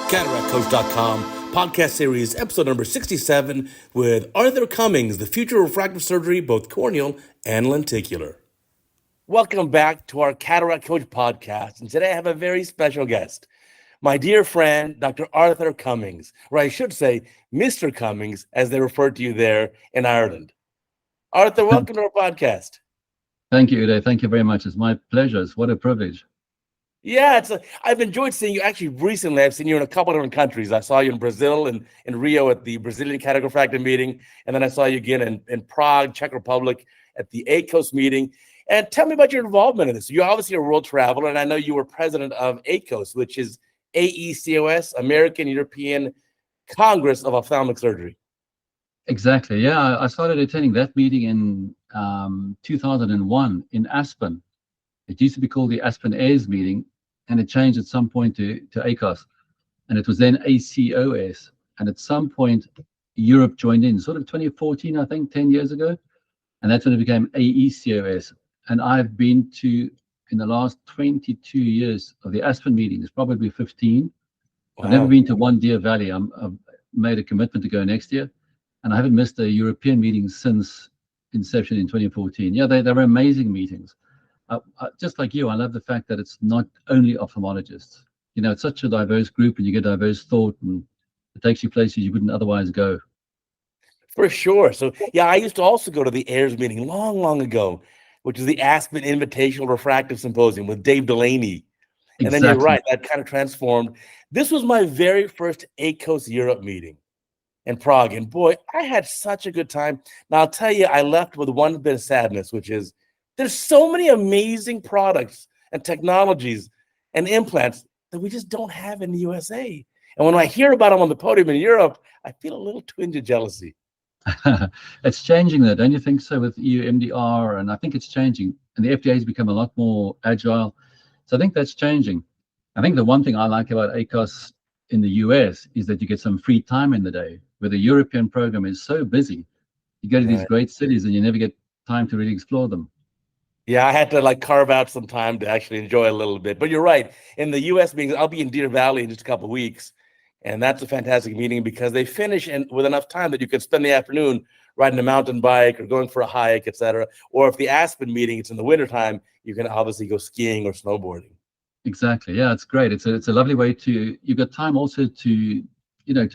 CataractCoach.com, podcast series, episode number 67, with Arthur Cummings, the future of refractive surgery, both corneal and lenticular. Welcome back to our Cataract Coach podcast, and today I have a very special guest, my dear friend, Dr. Arthur Cummings, or I should say, Mr. Cummings, as they refer to you there in Ireland. Arthur, welcome to our podcast. Thank you, Uday. Thank you very much. It's my pleasure. What a privilege. Yeah, I've enjoyed seeing you. Actually, recently, I've seen you in a couple of different countries. I saw you in Brazil and in Rio at the Brazilian Cataract meeting, and then I saw you again in Prague, Czech Republic, at the AALpreneurs meeting. And tell me about your involvement in this. You're obviously a world traveler, and I know you were president of AALpreneurs, which is AECOS, American European Congress of Ophthalmic Surgery. Exactly. Yeah, I started attending that meeting in 2001 in Aspen. It used to be called the Aspen Airs meeting, and it changed at some point to AACOS, and it was then ACOS. And at some point, Europe joined in, sort of 2014, I think, 10 years ago, and that's when it became AECOS. And I've been to, in the last 22 years of the Aspen meetings, probably 15. Wow. I've never been to one Deer Valley. I've made a commitment to go next year, and I haven't missed a European meeting since inception in 2014. Yeah, they were amazing meetings. Just like you, I love the fact that it's not only ophthalmologists. You know, it's such a diverse group, and you get diverse thought, and it takes you places you wouldn't otherwise go. For sure. So, yeah, I used to also go to the AIRS meeting long ago, which is the Aspen Invitational Refractive Symposium with Dave Delaney. And then you're right, that kind of transformed. This was my very first AACOS Europe meeting in Prague. And boy, I had such a good time. Now, I'll tell you, I left with one bit of sadness, which is there's so many amazing products and technologies and implants that we just don't have in the USA. And when I hear about them on the podium in Europe, I feel a little twinge of jealousy. It's changing though, don't you think so, with EU MDR? And I think it's changing. And the FDA has become a lot more agile. So I think that's changing. I think the one thing I like about AACOS in the US is that you get some free time in the day, where the European program is so busy. You go to these great cities and you never get time to really explore them. Yeah, I had to carve out some time to actually enjoy a little bit. But you're right. In the U.S. meetings, I'll be in Deer Valley in just a couple of weeks. And that's a fantastic meeting because they finish with enough time that you can spend the afternoon riding a mountain bike or going for a hike, et cetera. Or if the Aspen meeting, it's in the wintertime, you can obviously go skiing or snowboarding. Exactly. Yeah, it's great. It's a lovely way you've got time also to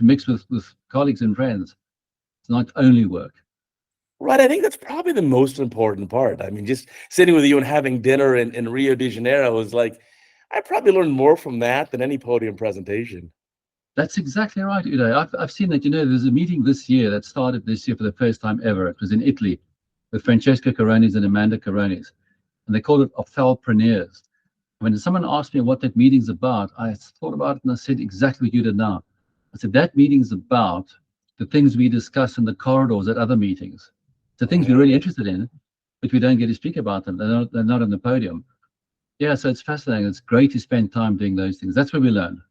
mix with colleagues and friends. It's not only work. Right. I think that's probably the most important part. I mean, just sitting with you and having dinner in Rio de Janeiro is I probably learned more from that than any podium presentation. That's exactly right, Uday. I've seen that, there's a meeting this year that started this year for the first time ever. It was in Italy with Francesca Caronis and Amanda Caronis, and they called it AALpreneurs. When someone asked me what that meeting's about, I thought about it and I said exactly what you did now. I said, that meeting's about the things we discuss in the corridors at other meetings. The things we're really interested in, but we don't get to speak about them. They're not on the podium. Yeah, so it's fascinating. It's great to spend time doing those things. That's where we learn.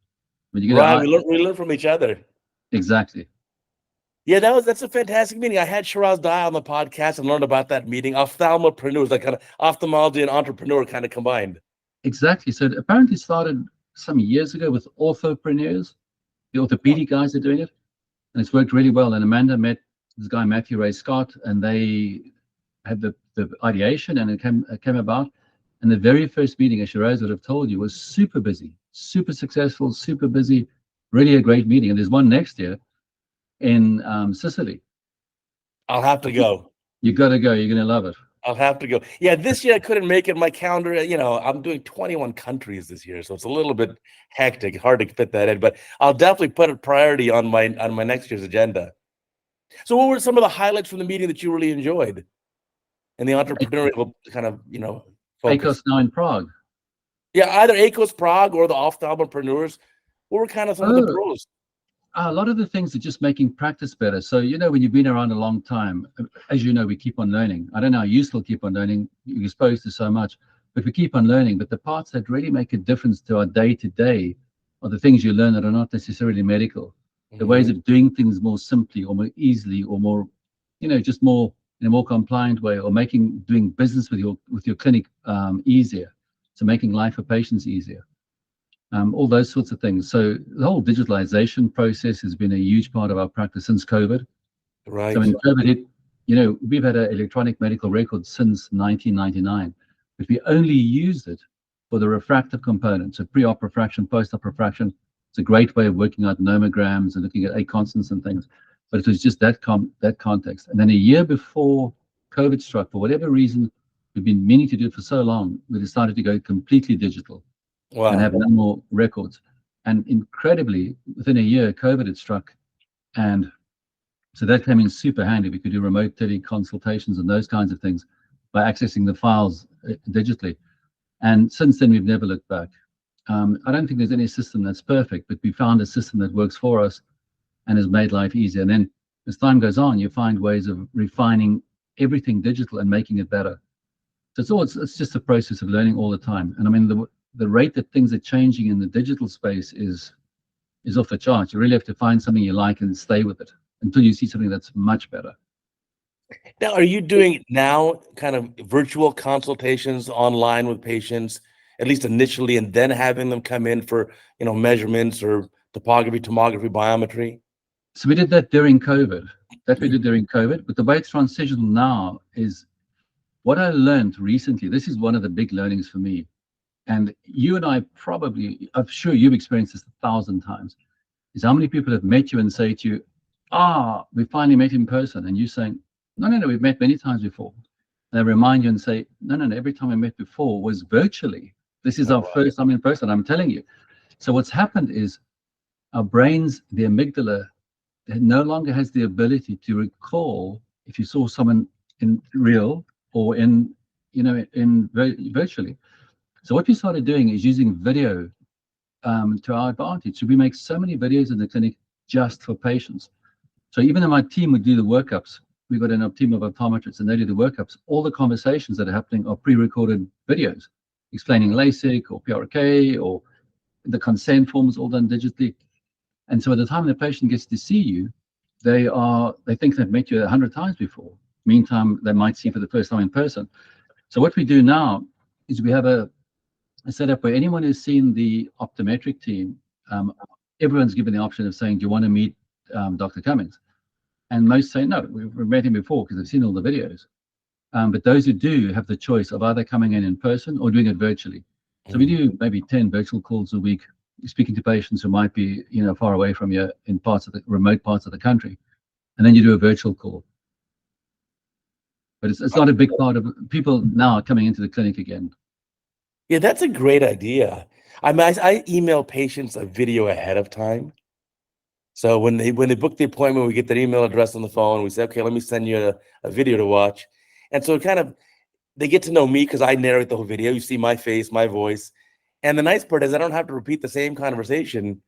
When you get we learn from each other. Exactly. Yeah, that's a fantastic meeting. I had Shiraz Dai on the podcast and learned about that meeting. Ophthalmopreneurs, kind of ophthalmology and entrepreneur kind of combined. Exactly. So it apparently started some years ago with orthopreneurs. The orthopedic guys are doing it, and it's worked really well. And Amanda met this guy, Matthew Ray Scott, and they had the ideation, and it came about. And the very first meeting, as Shiraz would have told you, was super busy, super successful, super busy, really a great meeting. And there's one next year in Sicily. I'll have to go. You got to go. You're going to love it. I'll have to go. Yeah, this year I couldn't make it. My calendar, I'm doing 21 countries this year, so it's a little bit hectic, hard to fit that in. But I'll definitely put a priority on my next year's agenda. So what were some of the highlights from the meeting that you really enjoyed and the entrepreneurial kind of, focus? AACOS now in Prague. Yeah, either AACOS Prague or the Ophthalmopreneurs. What were kind of some of the pros? A lot of the things are just making practice better. So, when you've been around a long time, as you know, we keep on learning. I don't know how you still keep on learning. You're exposed to so much, but we keep on learning. But the parts that really make a difference to our day-to-day are the things you learn that are not necessarily medical. The ways of doing things more simply or more easily or more, just more in a more compliant way, or doing business with your clinic easier. So making life for patients easier. all those sorts of things. So the whole digitalization process has been a huge part of our practice since COVID. Right. So when COVID hit, we've had an electronic medical record since 1999, but we only used it for the refractive component. So pre-op refraction, post-op refraction. It's a great way of working out nomograms and looking at A constants and things. But it was just that context. And then a year before COVID struck, for whatever reason, we've been meaning to do it for so long, we decided to go completely digital. Wow. And have no more records. And incredibly, within a year, COVID had struck. And so that came in super handy. We could do remote teleconsultations and those kinds of things by accessing the files digitally. And since then, we've never looked back. I don't think there's any system that's perfect, but we found a system that works for us and has made life easier. And then as time goes on, you find ways of refining everything digital and making it better. So it's just a process of learning all the time. And I mean, the rate that things are changing in the digital space is off the charts. You really have to find something you like and stay with it until you see something that's much better. Now, are you doing now kind of virtual consultations online with patients, at least initially, and then having them come in for, measurements or topography, tomography, biometry? So we did that during COVID. But the way it's transitioned now is what I learned recently. This is one of the big learnings for me. And you and I I'm sure you've experienced this 1,000 times, is how many people have met you and say to you, we finally met in person. And you saying, no, we've met many times before. And they remind you and say, no, every time we met before was virtually. This is our first time in person, I'm telling you. So what's happened is our brains, the amygdala, no longer has the ability to recall if you saw someone in real or virtually. So what we started doing is using video to our advantage. So we make so many videos in the clinic just for patients. So even though my team would do the workups, we've got a team of optometrists and they do the workups, all the conversations that are happening are pre-recorded videos explaining LASIK or PRK or the consent forms all done digitally. And so by the time the patient gets to see you, they think they've met you 100 times before. Meantime, they might see you for the first time in person. So what we do now is we have a setup where anyone who's seen the optometric team, everyone's given the option of saying, do you want to meet Dr. Cummings? And most say, no, we've met him before because they've seen all the videos. But those who do have the choice of either coming in person or doing it virtually. So we do maybe 10 virtual calls a week, speaking to patients who might be, far away from you in remote parts of the country. And then you do a virtual call. But it's not a big part of people now coming into the clinic again. Yeah, that's a great idea. I email patients a video ahead of time. So when they book the appointment, we get their email address on the phone. We say, okay, let me send you a video to watch. And so they get to know me because I narrate the whole video. You see my face, my voice. And the nice part is I don't have to repeat the same conversation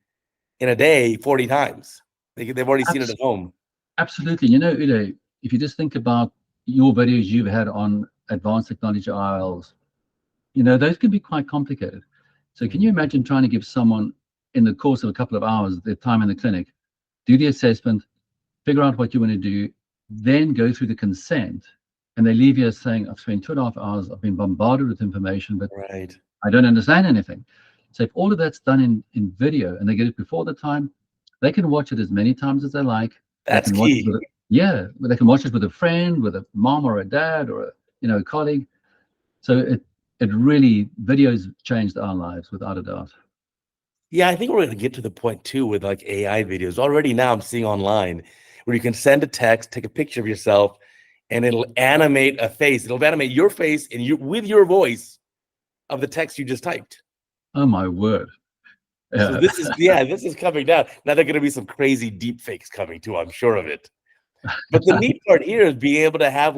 in a day 40 times. They've already seen it at home. Absolutely. Uday, if you just think about your videos you've had on advanced technology IOLs, those can be quite complicated. So can you imagine trying to give someone in the course of a couple of hours their time in the clinic, do the assessment, figure out what you want to do, then go through the consent, and they leave you saying, I've spent 2.5 hours, I've been bombarded with information, but I don't understand anything. So if all of that's done in video and they get it before the time, they can watch it as many times as they like. That's key. They can watch it with a friend, with a mom or a dad or a colleague. So it really, videos changed our lives without a doubt. Yeah, I think we're going to get to the point too with like AI videos. Already now I'm seeing online where you can send a text, take a picture of yourself, and it'll animate a face. It'll animate your face and with your voice of the text you just typed. Oh my word. Yeah. So this is coming down. Now there are going to be some crazy deep fakes coming too, I'm sure of it. But the neat part here is being able to have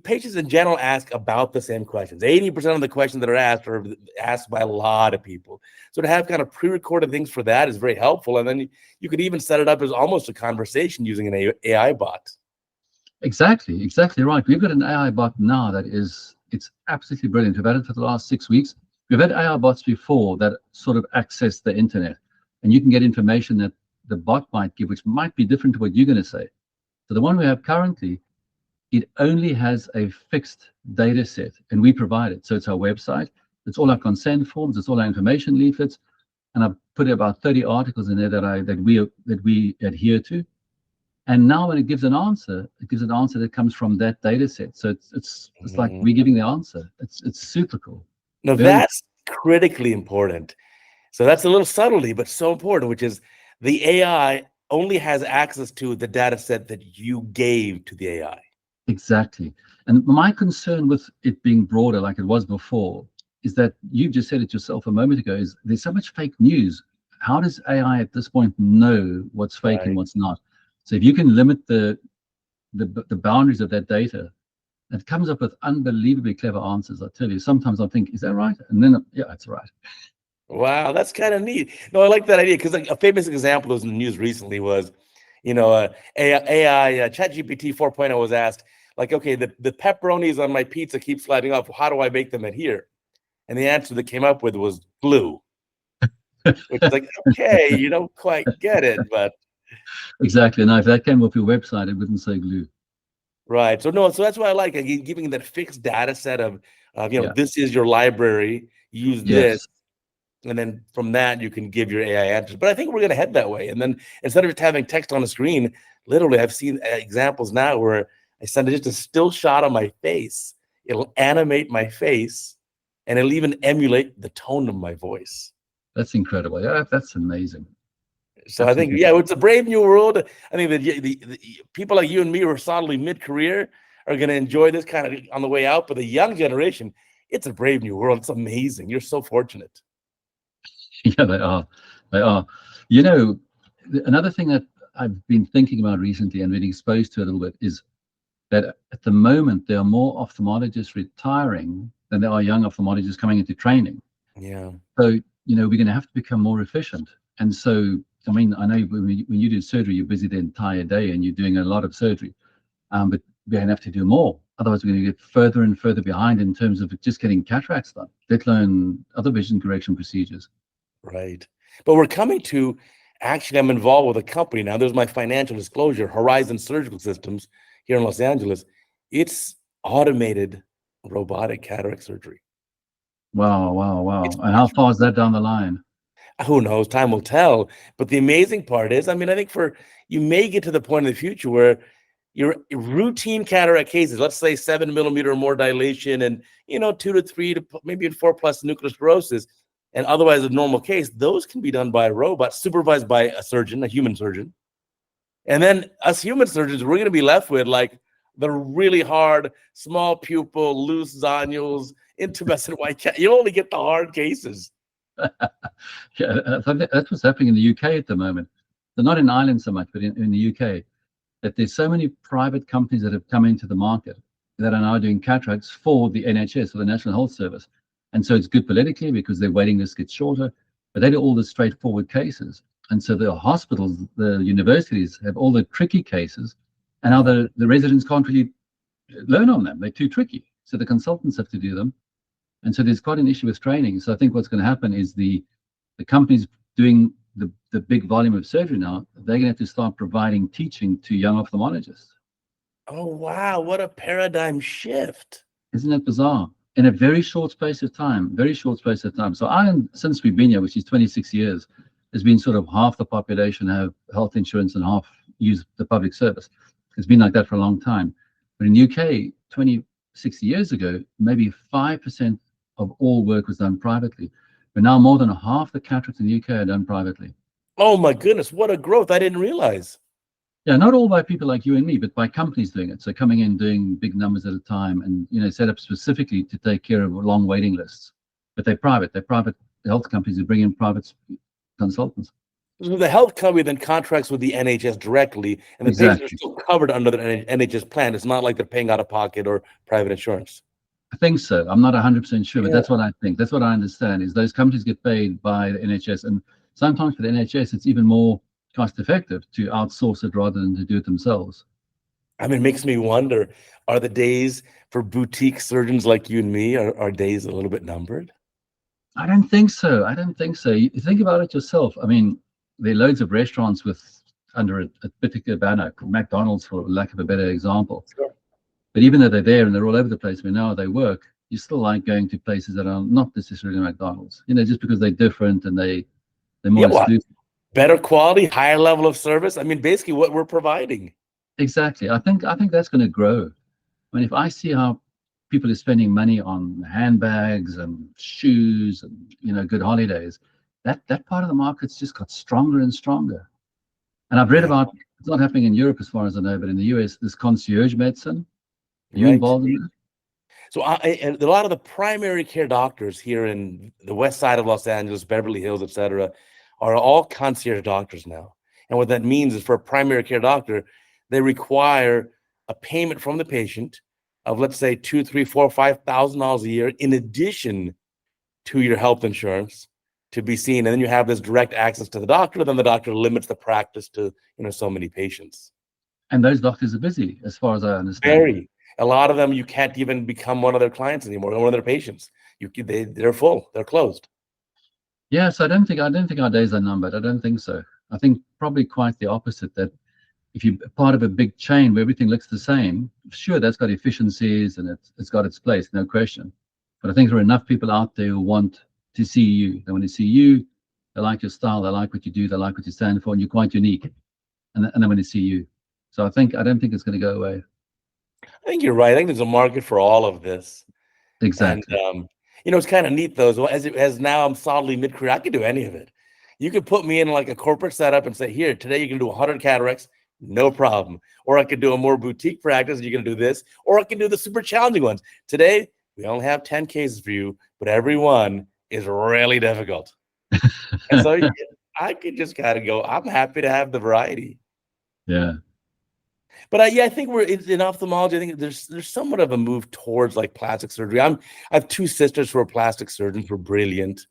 patients in general ask about the same questions. 80% of the questions that are asked by a lot of people. So to have kind of pre-recorded things for that is very helpful. And then you could even set it up as almost a conversation using an AI bot. Exactly right. We've got an AI bot now it's absolutely brilliant. We've had it for the last 6 weeks. We've had AI bots before that sort of access the internet, and you can get information that the bot might give, which might be different to what you're going to say. So the one we have currently, it only has a fixed data set, and we provide it. So it's our website. It's all our consent forms. It's all our information leaflets, and I've put about 30 articles in there that we adhere to. And now when it gives an answer, it gives an answer that comes from that data set. So it's like we're giving the answer. It's super cool. Now that's critically important. So that's a little subtlety, but so important, which is the AI only has access to the data set that you gave to the AI. Exactly. And my concern with it being broader like it was before is that you've just said it yourself a moment ago, is there's so much fake news. How does AI at this point know what's fake and what's not? So if you can limit the boundaries of that data, it comes up with unbelievably clever answers. I tell you, sometimes I think, is that right? And then, yeah, it's right. Wow, that's kind of neat. No, I like that idea, because a famous example that was in the news recently was, AI ChatGPT 4.0 was asked, like, okay, the pepperonis on my pizza keep sliding off. How do I make them adhere? And the answer that came up with was glue, which is like, okay, you don't quite get it, but exactly. Now, if that came off your website, it wouldn't say glue. right. So that's why I like giving that fixed data set of this is your library. Use this. And then from that, you can give your AI answers. But I think we're going to head that way. And then instead of just having text on the screen, literally, I've seen examples now where I send just a still shot of my face. It'll animate my face, and it'll even emulate the tone of my voice. That's incredible. Yeah, that's amazing. So I think, it's a brave new world. I think that the people like you and me who are solidly mid-career are going to enjoy this kind of on the way out. But the young generation, it's a brave new world. It's amazing. You're so fortunate. Yeah, they are. Another thing that I've been thinking about recently and been exposed to a little bit is that at the moment there are more ophthalmologists retiring than there are young ophthalmologists coming into training. Yeah. So we're going to have to become more efficient. And so, I mean, I know when you do surgery, you're busy the entire day and you're doing a lot of surgery, but we're going to have to do more. Otherwise, we're going to get further and further behind in terms of just getting cataracts done, let alone other vision correction procedures. Right. But we're coming to, actually, I'm involved with a company now. There's my financial disclosure, Horizon Surgical Systems here in Los Angeles. It's automated robotic cataract surgery. Wow. And how far is that down the line? Who knows? Time will tell. But the amazing part is, I think you may get to the point in the future where your routine cataract cases, let's say 7 millimeter or more dilation and, 2 to 3 to maybe 4 plus nuclear sclerosis, and otherwise a normal case, those can be done by a robot supervised by a surgeon, a human surgeon. And then us human surgeons, we're going to be left with like the really hard, small pupil, loose zonules, intumescent white cat. You only get the hard cases. Yeah, that's what's happening in the UK at the moment. They're not in Ireland so much, but in the UK, that there's so many private companies that have come into the market that are now doing cataracts for the NHS, for the National Health Service. And so it's good politically because their waiting list gets shorter, but they do all the straightforward cases. And so the hospitals, the universities have all the tricky cases, and now the residents can't really learn on them. They're too tricky. So the consultants have to do them. And so there's quite an issue with training. So I think what's going to happen is the companies doing the big volume of surgery now, they're going to have to start providing teaching to young ophthalmologists. Oh, wow. What a paradigm shift. Isn't that bizarre? In a very short space of time, So Ireland, since we've been here, which is 26 years, has been sort of half the population have health insurance and half use the public service. It's been like that for a long time. But in the UK, 60 years ago, maybe 5% of all work was done privately. But now more than half the cataracts in the UK are done privately. Oh my goodness, what a growth. I didn't realize. Yeah, not all by people like you and me, but by companies doing it. So coming in, doing big numbers at a time and, set up specifically to take care of long waiting lists. But they're private. They're private health companies who bring in private consultants. So the health company then contracts with the NHS directly, and the patients are still covered under the NHS plan. It's not like they're paying out of pocket or private insurance. I think so. I'm not 100% sure, but that's what I think. That's what I understand is those companies get paid by the NHS. And sometimes for the NHS, it's even more cost effective to outsource it rather than to do it themselves. It makes me wonder, are the days for boutique surgeons like you and me, are days a little bit numbered? I don't think so. You think about it yourself. There are loads of restaurants under a particular banner, McDonald's for lack of a better example. Sure. But even though they're there and they're all over the place, we know how they work, you still like going to places that are not necessarily McDonald's, just because they're different and they're more exclusive. Better quality, higher level of service. I mean, basically what we're providing. Exactly. I think that's going to grow. I mean, if I see how people are spending money on handbags and shoes and good holidays, that part of the market's just got stronger and stronger. And I've read about, it's not happening in Europe as far as I know, but in the US, this concierge medicine. Are you involved in that? So and a lot of the primary care doctors here in the west side of Los Angeles, Beverly Hills, etc., are all concierge doctors now. And what that means is for a primary care doctor, they require a payment from the patient of, let's say, $2,000, $3,000, $4,000, $5,000 a year in addition to your health insurance to be seen. And then you have this direct access to the doctor. Then the doctor limits the practice to so many patients. And those doctors are busy, as far as I understand. Very. A lot of them, you can't even become one of their clients anymore, one of their patients. They're full. They're closed. Yeah, so I don't think our days are numbered. I don't think so. I think probably quite the opposite, that if you're part of a big chain where everything looks the same, sure, that's got efficiencies and it's got its place, no question. But I think there are enough people out there who want to see you. They want to see you. They like your style. They like what you do. They like what you stand for, and you're quite unique. And they want to see you. So I don't think it's going to go away. I think you're right. I think there's a market for all of this. Exactly. And it's kind of neat though. So as now I'm solidly mid-career, I could do any of it. You could put me in like a corporate setup and say, here, today you can do 100 cataracts, no problem. Or I could do a more boutique practice, and you can do this. Or I can do the super challenging ones. Today, we only have 10 cases for you, but every one is really difficult. And so I could just kind of go, I'm happy to have the variety. Yeah. But I think we're in ophthalmology. I think there's somewhat of a move towards like plastic surgery. I have two sisters who are plastic surgeons, who are brilliant,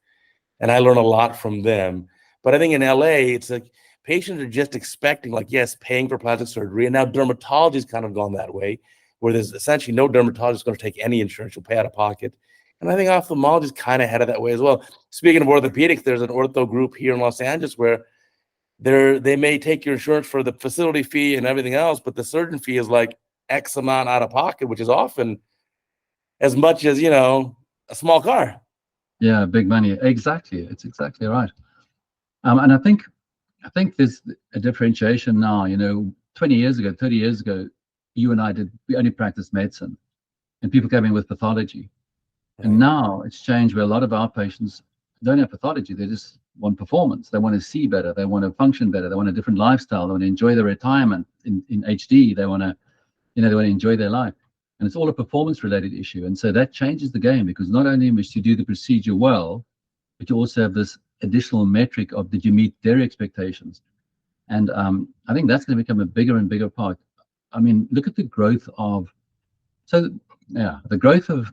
and I learn a lot from them. But I think in LA, it's like patients are just expecting, like, yes, paying for plastic surgery, and now dermatology has kind of gone that way, where there's essentially no dermatologist going to take any insurance; you'll pay out of pocket. And I think ophthalmology is kind of headed that way as well. Speaking of orthopedics, there's an ortho group here in Los Angeles where they may take your insurance for the facility fee and everything else, but the surgeon fee is like X amount out of pocket, which is often as much as, a small car. Yeah, big money. Exactly. It's exactly right. And I think there's a differentiation now. 20 years ago, 30 years ago, you and we only practiced medicine, and people came in with pathology. Right. And now it's changed where a lot of our patients don't have pathology. They just want performance. They want to see better. They want to function better. They want a different lifestyle. They want to enjoy their retirement in HD. They want to, they want to enjoy their life. And it's all a performance related issue. And so that changes the game, because not only must you do the procedure well, but you also have this additional metric of, did you meet their expectations? And I think that's going to become a bigger and bigger part. I mean, look at the growth of, the growth of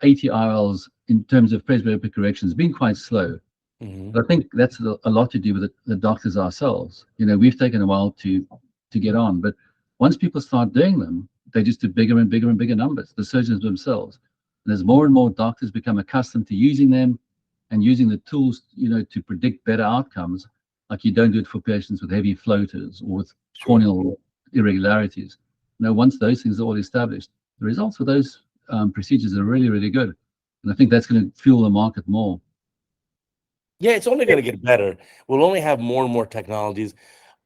80 IOLs in terms of presbyopic correction has been quite slow. Mm-hmm. But I think that's a lot to do with the doctors ourselves. We've taken a while to get on, but once people start doing them, they just do bigger and bigger and bigger numbers, the surgeons themselves. And as more and more doctors become accustomed to using them and using the tools, to predict better outcomes, like you don't do it for patients with heavy floaters or with corneal irregularities. Once those things are all established, the results for those procedures are really, really good. And I think that's going to fuel the market more. Yeah, it's only going to get better. We'll only have more and more technologies.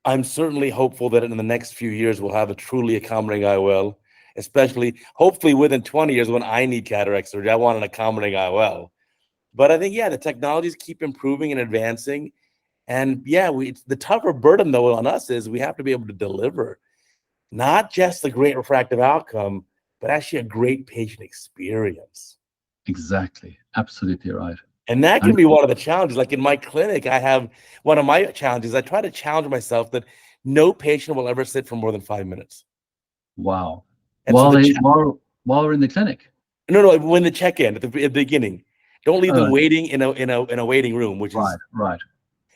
I'm certainly hopeful that in the next few years, we'll have a truly accommodating IOL, especially hopefully within 20 years when I need cataract surgery. I want an accommodating IOL. But I think, the technologies keep improving and advancing. And the tougher burden, though, on us is we have to be able to deliver not just the great refractive outcome, but actually a great patient experience. Exactly. Absolutely right. And that can be one of the challenges. Like in my clinic, I have one of my challenges. I try to challenge myself that no patient will ever sit for more than 5 minutes. Wow. And while we're in the clinic? No, when they check in at the beginning. Don't leave them waiting in a waiting room, which is right.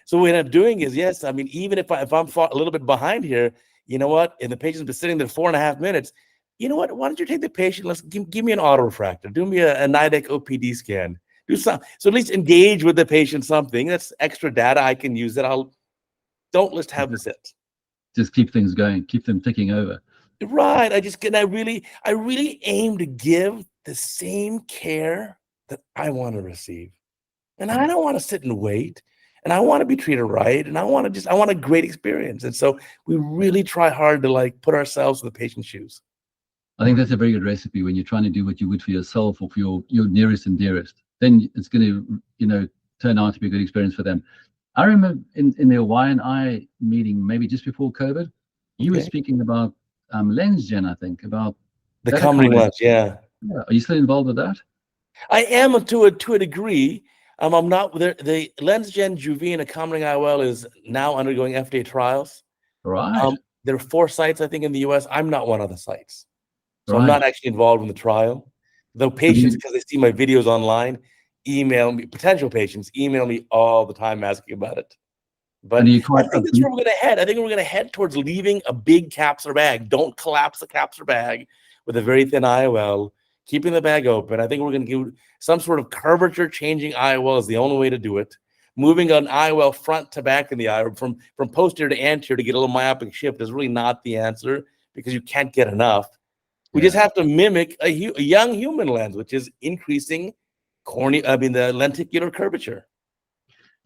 So what I'm doing is, even if I'm a little bit behind here, you know what? And the patient's been sitting there 4.5 minutes. You know what? Why don't you take the patient? Let's give me an autorefractor. Do me a NIDEC OPD scan. Do something. So at least engage with the patient something. That's extra data I can use. Don't just have them sit. Just keep things going. Keep them ticking over. Right. I really aim to give the same care that I want to receive. And I don't want to sit and wait. And I want to be treated right. And I want a great experience. And so we really try hard to like put ourselves in the patient's shoes. I think that's a very good recipe when you're trying to do what you would for yourself or for your nearest and dearest. Then it's going to, turn out to be a good experience for them. I remember in the Hawaiian Eye meeting, maybe just before COVID, you were speaking about lens gen, I think, about the coming lens. Yeah. Are you still involved with that? I am to a degree. I'm not there. The lens gen Juvene accompanying IOL is now undergoing FDA trials. Right. There are 4 sites, I think, in the US. I'm not one of the sites. So right. I'm not actually involved in the trial. Though patients, because they see my videos online, potential patients email me all the time asking about it. But I think that's where we're going to head. I think we're going to head towards leaving a big capsular bag. Don't collapse the capsular bag with a very thin IOL, keeping the bag open. I think we're going to do some sort of curvature changing IOL is the only way to do it. Moving an IOL front to back in the eye, or from posterior to anterior to get a little myopic shift is really not the answer because you can't get enough. We just have to mimic a young human lens, which is increasing the lenticular curvature.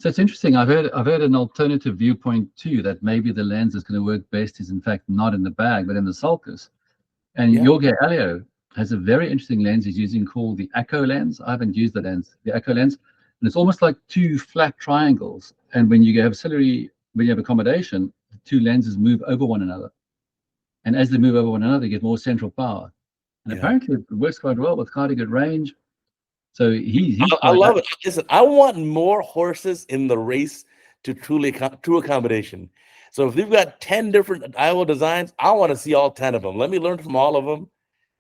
So it's interesting. I've heard an alternative viewpoint too, that maybe the lens that's going to work best is in fact not in the bag, but in the sulcus. And Jorge Alio has a very interesting lens he's using called the Echo lens. I haven't used the Echo lens, and it's almost like 2 flat triangles. And when you have accommodation, the 2 lenses move over one another. And as they move over one another, they get more central power. And apparently it works quite well with quite a good range. So I love it. Listen, I want more horses in the race to true accommodation. So if they've got 10 different IOL designs, I want to see all 10 of them. Let me learn from all of them.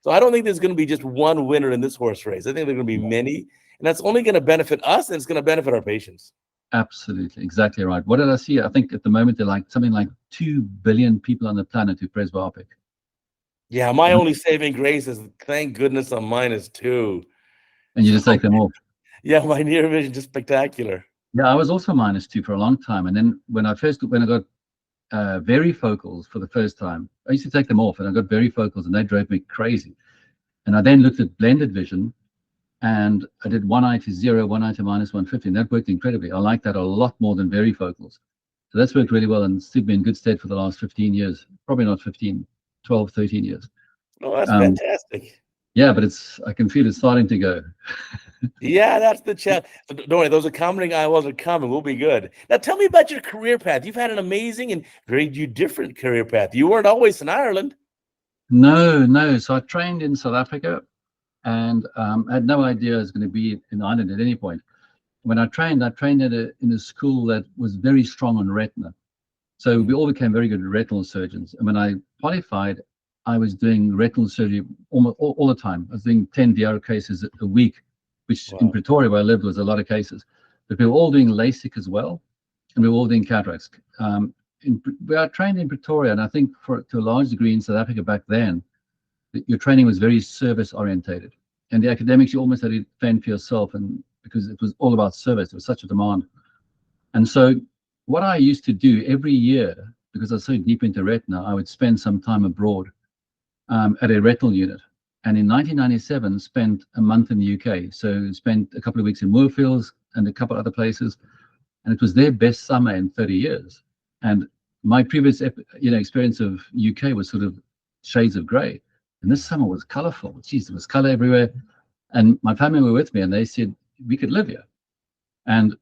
So I don't think there's going to be just one winner in this horse race. I think there are going to be many, and that's only going to benefit us, and it's going to benefit our patients. Absolutely, exactly right. What did I see? I think at the moment they're like something like 2 billion people on the planet who presbyopic. Yeah, my only saving grace is thank goodness I'm -2. And you just take them off. Yeah, my near vision is spectacular. Yeah, I was also -2 for a long time, and then when I got varifocals for the first time, I used to take them off, and I got varifocals, and they drove me crazy. And I then looked at blended vision, and I did 1 eye to 0, 1 eye to -150, and that worked incredibly. I like that a lot more than varifocals. So that's worked really well and stood me in good stead for the last 15 years. Probably not 15, 12, 13 years. Oh, that's fantastic. Yeah, but I can feel it's starting to go. Yeah, that's the challenge. So don't worry, those accommodating IOLs are coming. We'll be good. Now, tell me about your career path. You've had an amazing and very different career path. You weren't always in Ireland. No. So I trained in South Africa, and I had no idea I was going to be in Ireland at any point. When I trained in a school that was very strong on retina. So we all became very good retinal surgeons. And when I qualified, I was doing retinal surgery almost all the time. I was doing 10 DR cases a week, which in Pretoria, where I lived, was a lot of cases. But we were all doing LASIK as well, and we were all doing cataracts. We are trained in Pretoria, and I think to a large degree in South Africa back then, your training was very service orientated. And the academics, you almost had to fend for yourself, and because it was all about service, there was such a demand. And so what I used to do every year, because I was so deep into retina, I would spend some time abroad at a retinal unit. And in 1997, spent a month in the UK. So spent a couple of weeks in Moorfields and a couple other places. And it was their best summer in 30 years. And my previous experience of UK was sort of shades of grey. And this summer was colourful. Geez, there was colour everywhere. And my family were with me, and they said, we could live here. And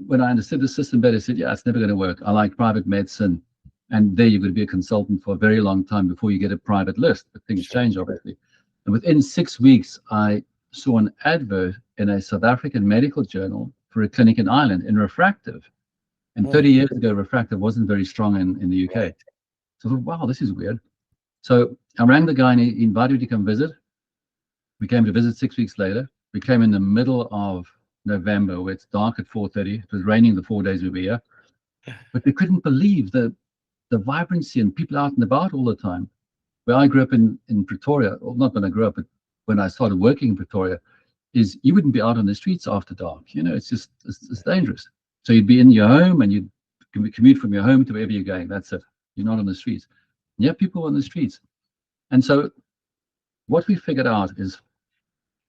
when I understood the system better, I said, yeah, it's never going to work. I like private medicine. And there you're going to be a consultant for a very long time before you get a private list. But things change, obviously. And within 6 weeks, I saw an advert in a South African medical journal for a clinic in Ireland in refractive. And 30 years ago, refractive wasn't very strong in the UK. So I thought, wow, this is weird. So I rang the guy, and he invited me to come visit. We came to visit 6 weeks later. We came in the middle of November, where it's dark at 4:30. It was raining the 4 days we were here. But we couldn't believe the vibrancy and people out and about all the time. Where I grew up in Pretoria, well, not when I grew up, but when I started working in Pretoria, is you wouldn't be out on the streets after dark. It's dangerous. So you'd be in your home, and you'd commute from your home to wherever you're going. That's it. You're not on the streets. And you have people on the streets. And so what we figured out is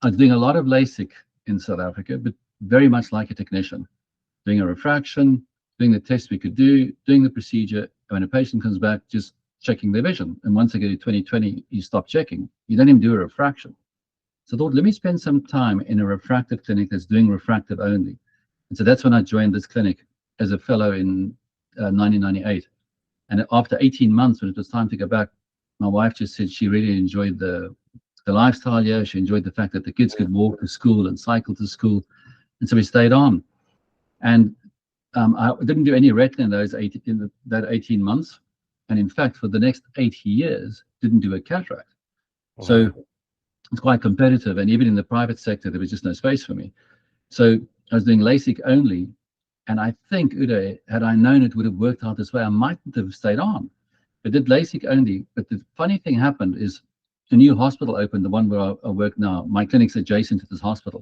I was doing a lot of LASIK in South Africa, but very much like a technician, doing a refraction, doing the test we could do, doing the procedure. And when a patient comes back, just checking their vision. And once they get to 20/20, you stop checking. You don't even do a refraction. So I thought, let me spend some time in a refractive clinic that's doing refractive only. And so that's when I joined this clinic as a fellow in 1998. And after 18 months, when it was time to go back, my wife just said she really enjoyed the lifestyle here. She enjoyed the fact that the kids could walk to school and cycle to school. And so we stayed on. And I didn't do any retina in that 18 months. And in fact, for the next 8 years, didn't do a cataract. Wow. So it's quite competitive. And even in the private sector, there was just no space for me. So I was doing LASIK only. And I think, Uday, had I known it would have worked out this way, I mightn't have stayed on. I did LASIK only. But the funny thing happened is a new hospital opened, the one where I work now. My clinic's adjacent to this hospital.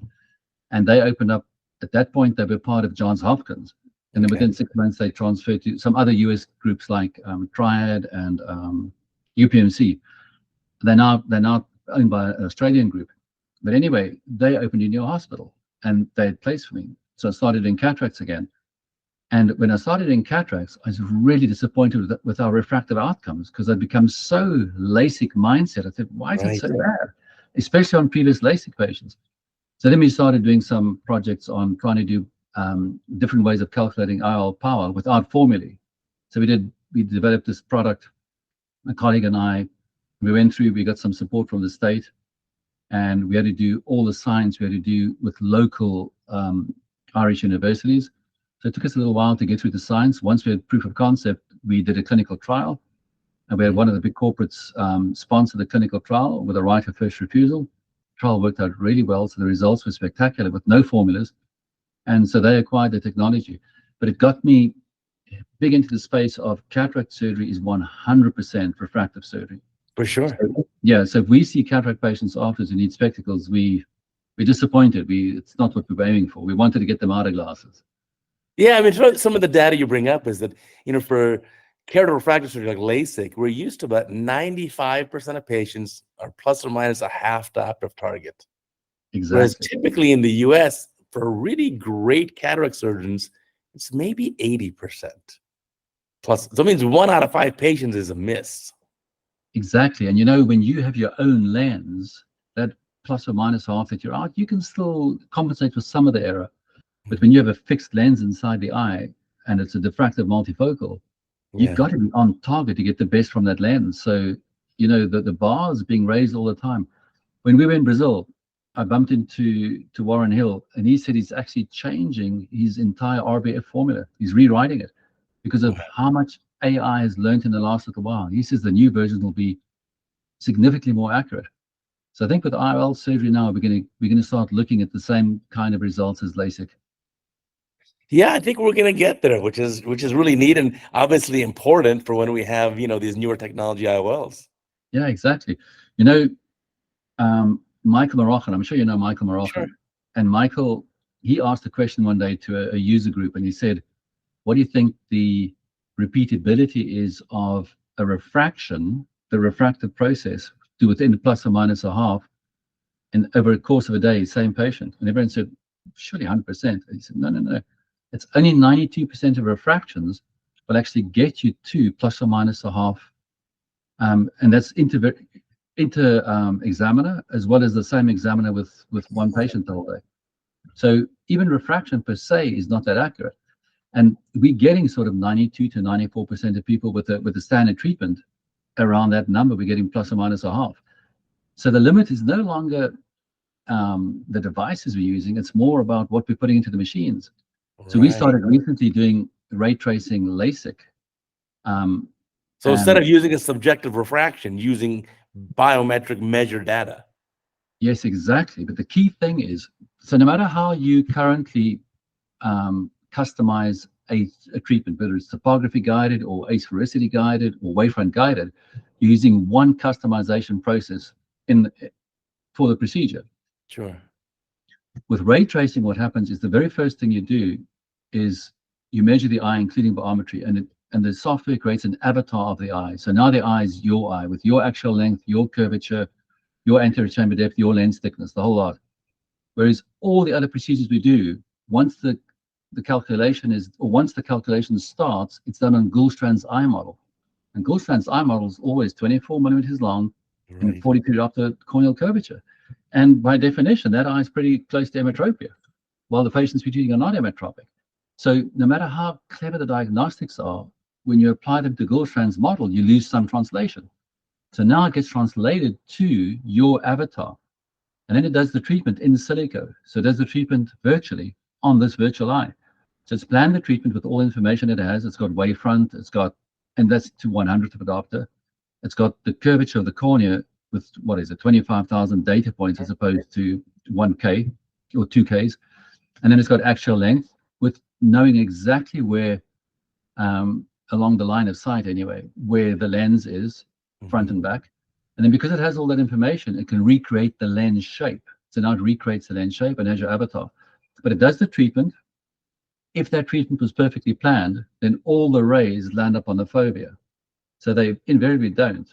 And they opened up, at that point, they were part of Johns Hopkins. And then within 6 months, they transferred to some other US groups like Triad and UPMC. They're now owned by an Australian group. But anyway, they opened a new hospital and they had place for me. So I started in cataracts again. And when I started in cataracts, I was really disappointed with our refractive outcomes because I'd become so LASIK mindset. I said, why is it so bad? Especially on previous LASIK patients. So then we started doing some projects on trying to do different ways of calculating IOL power without formulae. So we developed this product, a colleague and I, we got some support from the state, and we had to do all the science we had to do with local Irish universities. So it took us a little while to get through the science. Once we had proof of concept, we did a clinical trial, and we had one of the big corporates sponsor the clinical trial with a right of first refusal. The trial worked out really well, so the results were spectacular with no formulas. And so they acquired the technology. But it got me big into the space of cataract surgery is 100% refractive surgery. For sure. So, yeah, so if we see cataract patients afterwards who need spectacles, we're disappointed. It's not what we were aiming for. We wanted to get them out of glasses. Yeah, I mean, some of the data you bring up is that, for cataract refractive surgery like LASIK, we're used to about 95% of patients are plus or minus a half diopter target. Exactly. Whereas typically in the US, for really great cataract surgeons, it's maybe 80% plus. So that means 1 out of 5 patients is a miss. Exactly. And when you have your own lens, that plus or minus half that you're out, you can still compensate for some of the error. But when you have a fixed lens inside the eye and it's a diffractive multifocal, you've got to be on target to get the best from that lens. So, the bar is being raised all the time. When we were in Brazil, I bumped into Warren Hill, and he said he's actually changing his entire RBF formula. He's rewriting it because of how much AI has learned in the last little while. He says the new version will be significantly more accurate. So I think with IOL surgery now, we're going to start looking at the same kind of results as LASIK. Yeah, I think we're going to get there, which is really neat and obviously important for when we have these newer technology IOLs. Yeah, exactly. Michael Moroccan, I'm sure you know Michael Moroccan. Sure. And Michael, he asked a question one day to a user group, and he said, what do you think the repeatability is of a refraction, the refractive process, do within plus or minus a half, and over a course of a day, same patient? And everyone said, surely 100%. And he said, no. It's only 92% of refractions will actually get you to plus or minus a half. And that's inter-examiner, as well as the same examiner with one patient the whole day. So even refraction per se is not that accurate. And we're getting sort of 92 to 94% of people with the standard treatment around that number. We're getting plus or minus a half. So the limit is no longer the devices we're using. It's more about what we're putting into the machines. So we started recently doing ray tracing LASIK. So instead of using a subjective refraction, using biometric measure data. Yes, exactly. But the key thing is, so no matter how you currently customize a treatment, whether it's topography guided or asphericity guided or wavefront guided, you're using one customization process for the procedure. Sure. With ray tracing, what happens is the very first thing you do is you measure the eye, including biometry, and the software creates an avatar of the eye. So now the eye is your eye with your actual length, your curvature, your anterior chamber depth, your lens thickness, the whole lot. Whereas all the other procedures we do, once the calculation is, or once the calculation starts, it's done on Goldstrand's eye model. And Goldstrand's eye model is always 24 millimeters long and Right. 42 diopter corneal curvature. And by definition, that eye is pretty close to emmetropia, while the patients we're treating are not emmetropic. So no matter how clever the diagnostics are, when you apply them to Goldstrand's model, you lose some translation. So now it gets translated to your avatar. And then it does the treatment in silico. So it does the treatment virtually on this virtual eye. So it's planned the treatment with all the information it has. It's got wavefront, it's got, and that's to 100th of a diopter. It's got the curvature of the cornea with, what is it, 25,000 data points as opposed to 1K or 2Ks. And then it's got actual length with knowing exactly where, along the line of sight anyway, where the lens is, front and back. And then because it has all that information, it can recreate the lens shape. So now it recreates the lens shape and has your avatar. But it does the treatment. If that treatment was perfectly planned, then all the rays land up on the fovea. So they invariably don't.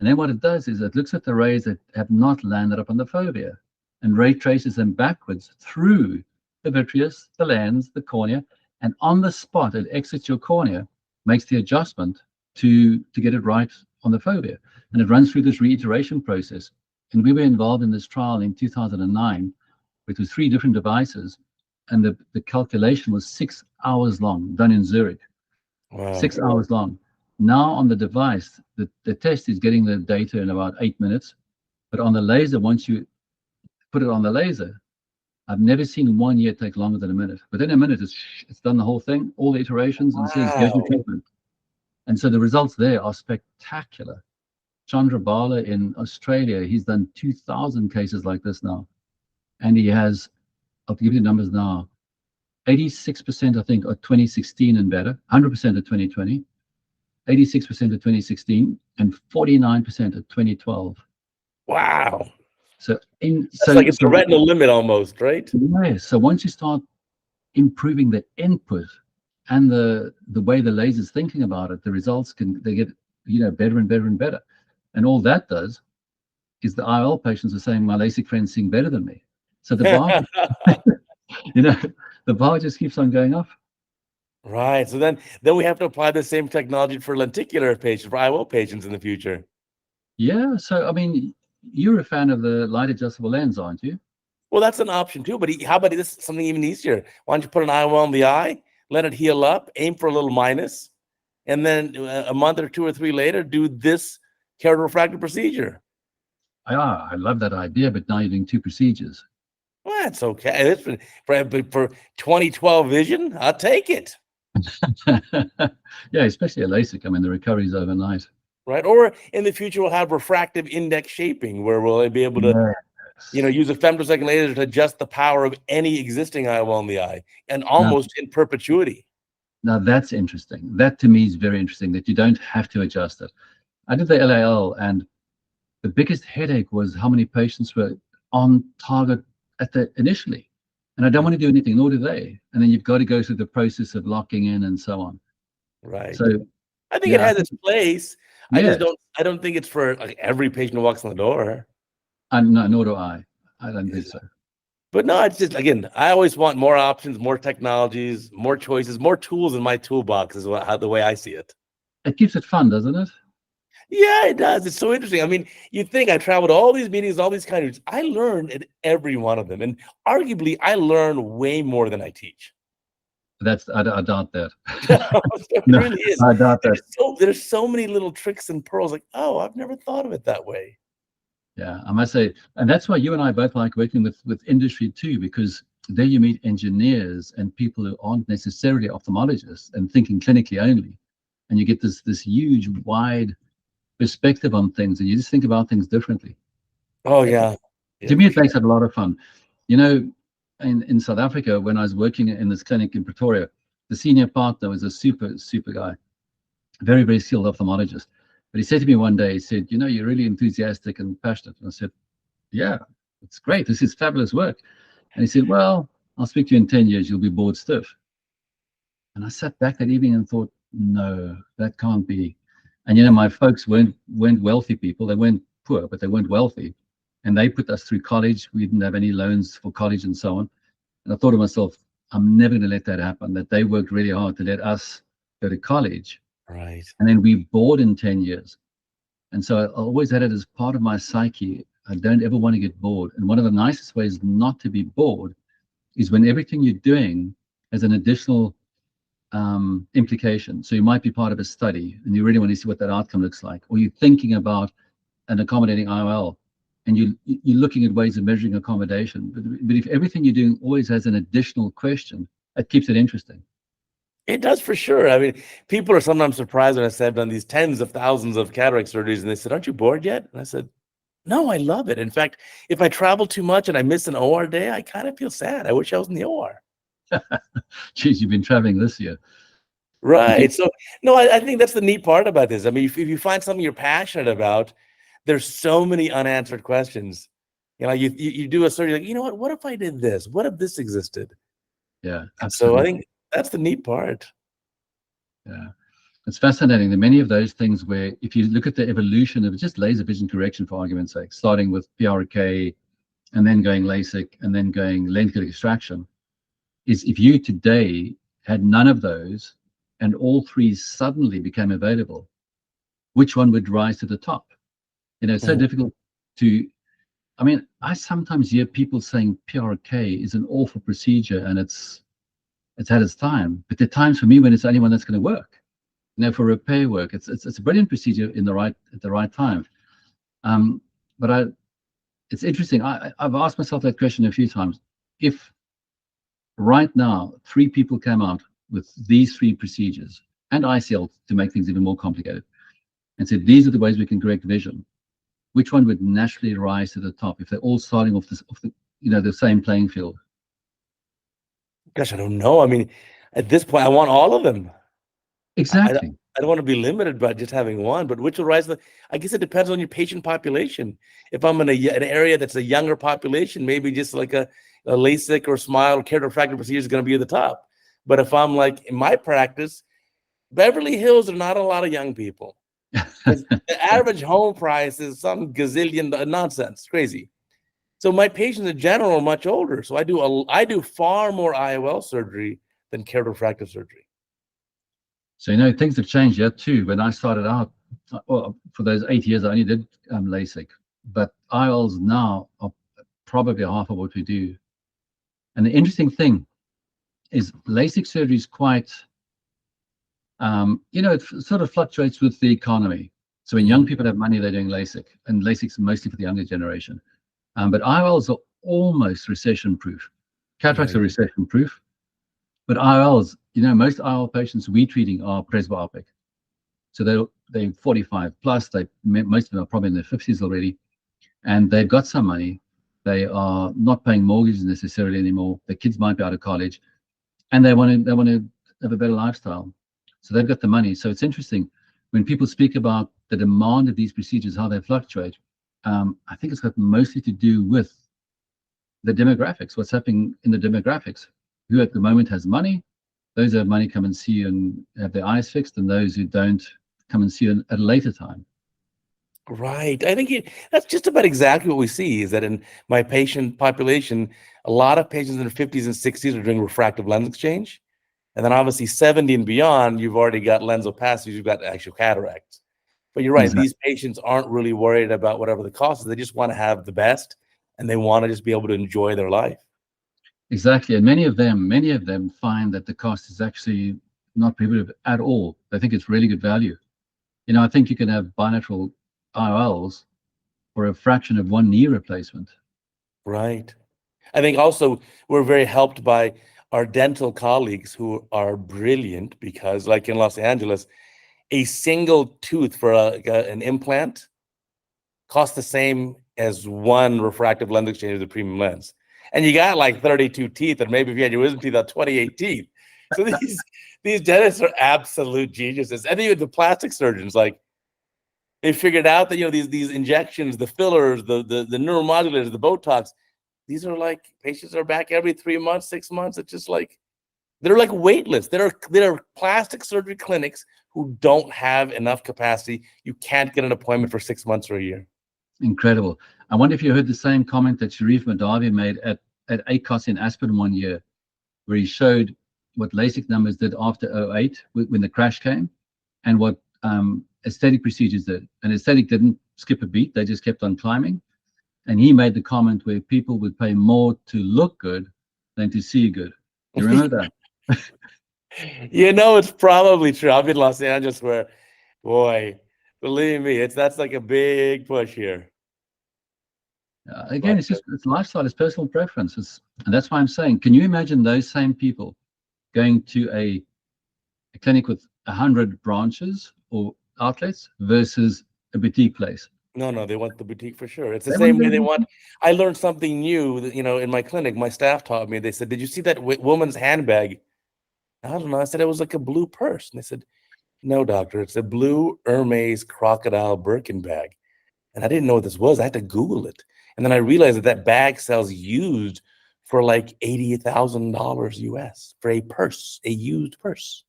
And then what it does is it looks at the rays that have not landed up on the fovea and ray traces them backwards through the vitreous, the lens, the cornea, and on the spot it exits your cornea, makes the adjustment to get it right on the fovea. And it runs through this reiteration process. And we were involved in this trial in 2009, which was 3 different devices. And the calculation was 6 hours long, done in Zurich. Wow. 6 hours long. Now on the device, the test is getting the data in about 8 minutes. But on the laser, once you put it on the laser, I've never seen one yet take longer than a minute. Within a minute, it's done the whole thing, all the iterations, and says, here's your treatment. And so the results there are spectacular. Chandra Bala in Australia, he's done 2,000 cases like this now. And he has, I'll give you the numbers now, 86%, I think, are 2016 and better, 100% of 2020, 86% of 2016, and 49% of 2012. Wow. So That's like it's the retinal limit almost, right? Yeah. So once you start improving the input and the way the laser's thinking about it, the results they get better and better and better. And all that does is the IOL patients are saying my LASIK friend's seeing better than me. So the bar, the bar just keeps on going up. Right. So then we have to apply the same technology for lenticular patients, for IOL patients in the future. Yeah. So I mean, you're a fan of the light adjustable lens, aren't you? Well, that's an option too. But how about this? Something even easier. Why don't you put an IOL in the eye, let it heal up, aim for a little minus, and then a month or 2 or 3 later, do this keratofractive procedure. I love that idea, but now you're doing 2 procedures. Well, that's okay. It's for 2012 vision, I'll take it. Yeah, especially a LASIK. I mean, the recovery's overnight. Right. Or in the future, we'll have refractive index shaping where we'll be able to, use a femtosecond laser to adjust the power of any existing IOL in the eye and almost in perpetuity. Now that's interesting. That to me is very interesting, that you don't have to adjust it. I did the LAL, and the biggest headache was how many patients were on target initially. And I don't want to do anything, nor do they. And then you've got to go through the process of locking in and so on. Right. So I think it has its place. Yes. I don't think it's for like every patient who walks in the door. No, nor do I. I don't think so. But no, it's just, again, I always want more options, more technologies, more choices, more tools in my toolbox is the way I see it. It keeps it fun, doesn't it? Yeah, it does. It's so interesting. I mean, you'd think I traveled to all these meetings, all these countries. I learned at every one of them. And arguably, I learn way more than I teach. I doubt that. It really is. I doubt that. There's so many little tricks and pearls. Like, oh, I've never thought of it that way. Yeah, I must say, and that's why you and I both like working with industry too, because there you meet engineers and people who aren't necessarily ophthalmologists and thinking clinically only, and you get this huge, wide perspective on things, and you just think about things differently. Oh yeah. To me, it makes it a lot of fun. In South Africa, when I was working in this clinic in Pretoria, the senior partner was a super guy, very, very skilled ophthalmologist. But he said to me one day, he said, you're really enthusiastic and passionate. And I said, yeah, it's great. This is fabulous work. And he said, well, I'll speak to you in 10 years. You'll be bored stiff. And I sat back that evening and thought, no, that can't be. And, my folks weren't wealthy people. They weren't poor, but they weren't wealthy. and they put us through college. We didn't have any loans for college and so on. And I thought to myself, I'm never going to let that happen, that they worked really hard to let us go to college. Right. And then we bored in 10 years. And so I always had it as part of my psyche. I don't ever want to get bored. And one of the nicest ways not to be bored is when everything you're doing has an additional implication. So you might be part of a study and you really want to see what that outcome looks like, or you're thinking about an accommodating IOL and you're looking at ways of measuring accommodation. But if everything you're doing always has an additional question, it keeps it interesting. It does for sure. I mean, people are sometimes surprised when I say I've done these tens of thousands of cataract surgeries, and they said, "Aren't you bored yet?" And I said, "No, I love it. In fact, if I travel too much and I miss an OR day, I kind of feel sad. I wish I was in the OR." Geez, you've been traveling this year. Right. So, no, I think that's the neat part about this. I mean, if you find something you're passionate about, there's so many unanswered questions. You know, you do a surgery, like, you know what if I did this? What if this existed? Yeah, And so I absolutely. think that's the neat part. Yeah. It's fascinating. There are many of those things where if you look at the evolution of just laser vision correction, for argument's sake, starting with PRK and then going LASIK and then going lens extraction, is if you today had none of those and all three suddenly became available, which one would rise to the top? You know, it's so difficult to, I mean, I sometimes hear people saying PRK is an awful procedure and it's had its time, but there are times for me when it's the only one that's going to work. You know, for repair work, it's a brilliant procedure at the right time. But it's interesting. I've asked myself that question a few times. If right now 3 people came out with these 3 procedures and ICL to make things even more complicated, and said these are the ways we can correct vision, which one would naturally rise to the top if they're all starting off the same playing field? Gosh, I don't know. I mean, at this point, I want all of them. Exactly. I don't want to be limited by just having one, but which will rise? I guess it depends on your patient population. If I'm in an area that's a younger population, maybe just like a LASIK or SMILE or refractive procedure is going to be at the top. But if I'm like in my practice, Beverly Hills are not a lot of young people. The average home price is some gazillion nonsense, crazy. So my patients in general are much older. So I do far more IOL surgery than refractive surgery. So, you know, things have changed yet too. When I started out, well, for those 8 years, I only did LASIK, but IOLs now are probably half of what we do. And the interesting thing is LASIK surgery is quite, it sort of fluctuates with the economy. So when young people have money, they're doing LASIK, and LASIK's mostly for the younger generation. But IOLs are almost recession-proof. Cataracts are recession-proof, but IOLs, most IOL patients we're treating are presbyopic. So they're 45 plus. Most of them are probably in their 50s already, and they've got some money. They are not paying mortgages necessarily anymore. Their kids might be out of college, and they want to have a better lifestyle. So they've got the money. So it's interesting when people speak about the demand of these procedures, how they fluctuate. I think it's got mostly to do with the demographics, what's happening in the demographics. Who at the moment has money, those who have money come and see you and have their eyes fixed, and those who don't come and see you at a later time. Right. I think that's just about exactly what we see, is that in my patient population, a lot of patients in their 50s and 60s are doing refractive lens exchange. And then obviously 70 and beyond, you've already got lens opacities, you've got actual cataracts. But you're right, Exactly. These patients aren't really worried about whatever the cost is. They just want to have the best, and they want to just be able to enjoy their life. Exactly. And many of them find that the cost is actually not prohibitive at all. They think it's really good value. I think you can have bilateral IOLs for a fraction of one knee replacement. Right. I think also we're very helped by our dental colleagues who are brilliant, because like in Los Angeles, a single tooth for an implant costs the same as one refractive lens exchange with a premium lens. And you got like 32 teeth, and maybe if you had your wisdom teeth, 28 teeth. So these dentists are absolute geniuses. And even the plastic surgeons, like, they figured out that these injections, the fillers, the neuromodulators, the Botox, these are like patients are back every 3 months, 6 months. It's just like they're like waitlist. There are plastic surgery clinics who don't have enough capacity. You can't get an appointment for 6 months or a year. Incredible. I wonder if you heard the same comment that Sharif Madavi made at ACOS in Aspen one year, where he showed what LASIK numbers did after '08 when the crash came, and what aesthetic procedures did. And aesthetic didn't skip a beat, they just kept on climbing. And he made the comment where people would pay more to look good than to see good. You remember that? It's probably true. I'm in Los Angeles where, boy, believe me, that's like a big push here. Again, it's lifestyle, it's personal preference. And that's why I'm saying, can you imagine those same people going to a clinic with 100 branches or outlets versus a boutique place? No, they want the boutique for sure. It's the same way they want. I learned something new, in my clinic. My staff taught me. They said, "Did you see that woman's handbag?" I don't know. I said it was like a blue purse. And they said, "No, doctor, it's a blue Hermes crocodile Birkin bag." And I didn't know what this was. I had to Google it. And then I realized that bag sells used for like $80,000 US for a purse, a used purse.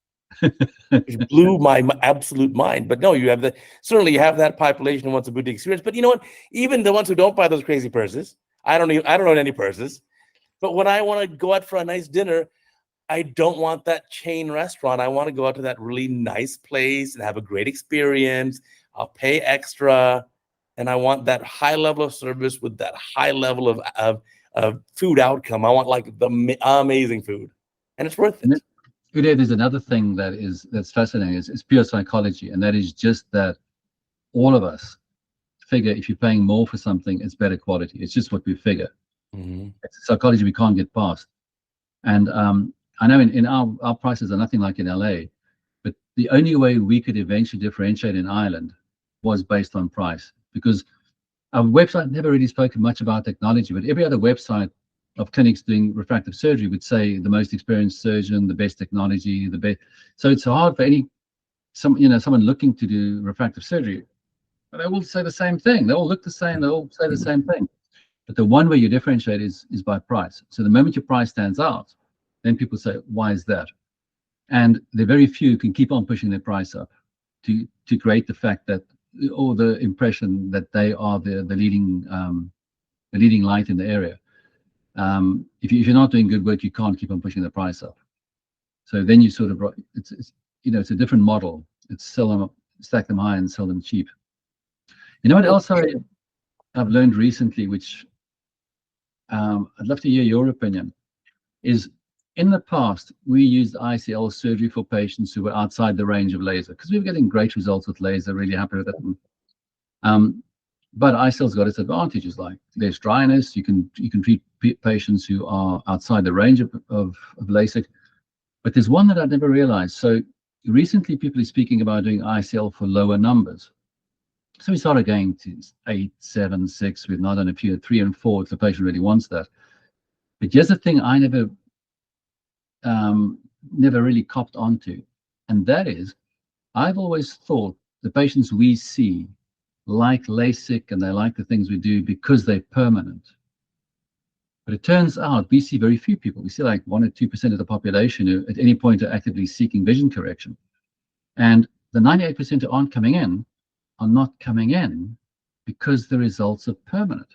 Which blew my absolute mind. But no, certainly you have that population who wants a boutique experience. But you know what? Even the ones who don't buy those crazy purses, I don't own any purses. But when I want to go out for a nice dinner, I don't want that chain restaurant. I want to go out to that really nice place and have a great experience. I'll pay extra, and I want that high level of service with that high level of food outcome. I want like the amazing food, and it's worth it. Uday, there's another thing that's fascinating. It's pure psychology, and that is just that all of us figure if you're paying more for something, it's better quality. It's just what we figure. Mm-hmm. It's psychology we can't get past. And I know in our prices are nothing like in LA, but the only way we could eventually differentiate in Ireland was based on price, because our website never really spoke much about technology, but every other website of clinics doing refractive surgery would say the most experienced surgeon, the best technology, the best. So it's hard for someone looking to do refractive surgery. But they all say the same thing. They all look the same. They all say the same thing. But the one way you differentiate is by price. So the moment your price stands out, then people say, why is that? And there are very few who can keep on pushing their price up to create the fact that, or the impression that they are the leading light in the area. If you're not doing good work, you can't keep on pushing the price up. So then you sort of, it's a different model. It's stack them high and sell them cheap. You know what else I've learned recently, which I'd love to hear your opinion, is in the past, we used ICL surgery for patients who were outside the range of laser because we were getting great results with laser, really happy with it. But ICL's got its advantages, like there's dryness. You can treat patients who are outside the range of LASIK. But there's one that I never realized. So recently, people are speaking about doing ICL for lower numbers. So we started going to 8, 7, 6. We've now done a few 3 and 4 if the patient really wants that. But here's the thing I never really copped onto, and that is, I've always thought the patients we see like LASIK and they like the things we do because they're permanent. But it turns out we see very few people. We see like 1 or 2% of the population who at any point are actively seeking vision correction. And the 98% who aren't coming in are not coming in because the results are permanent.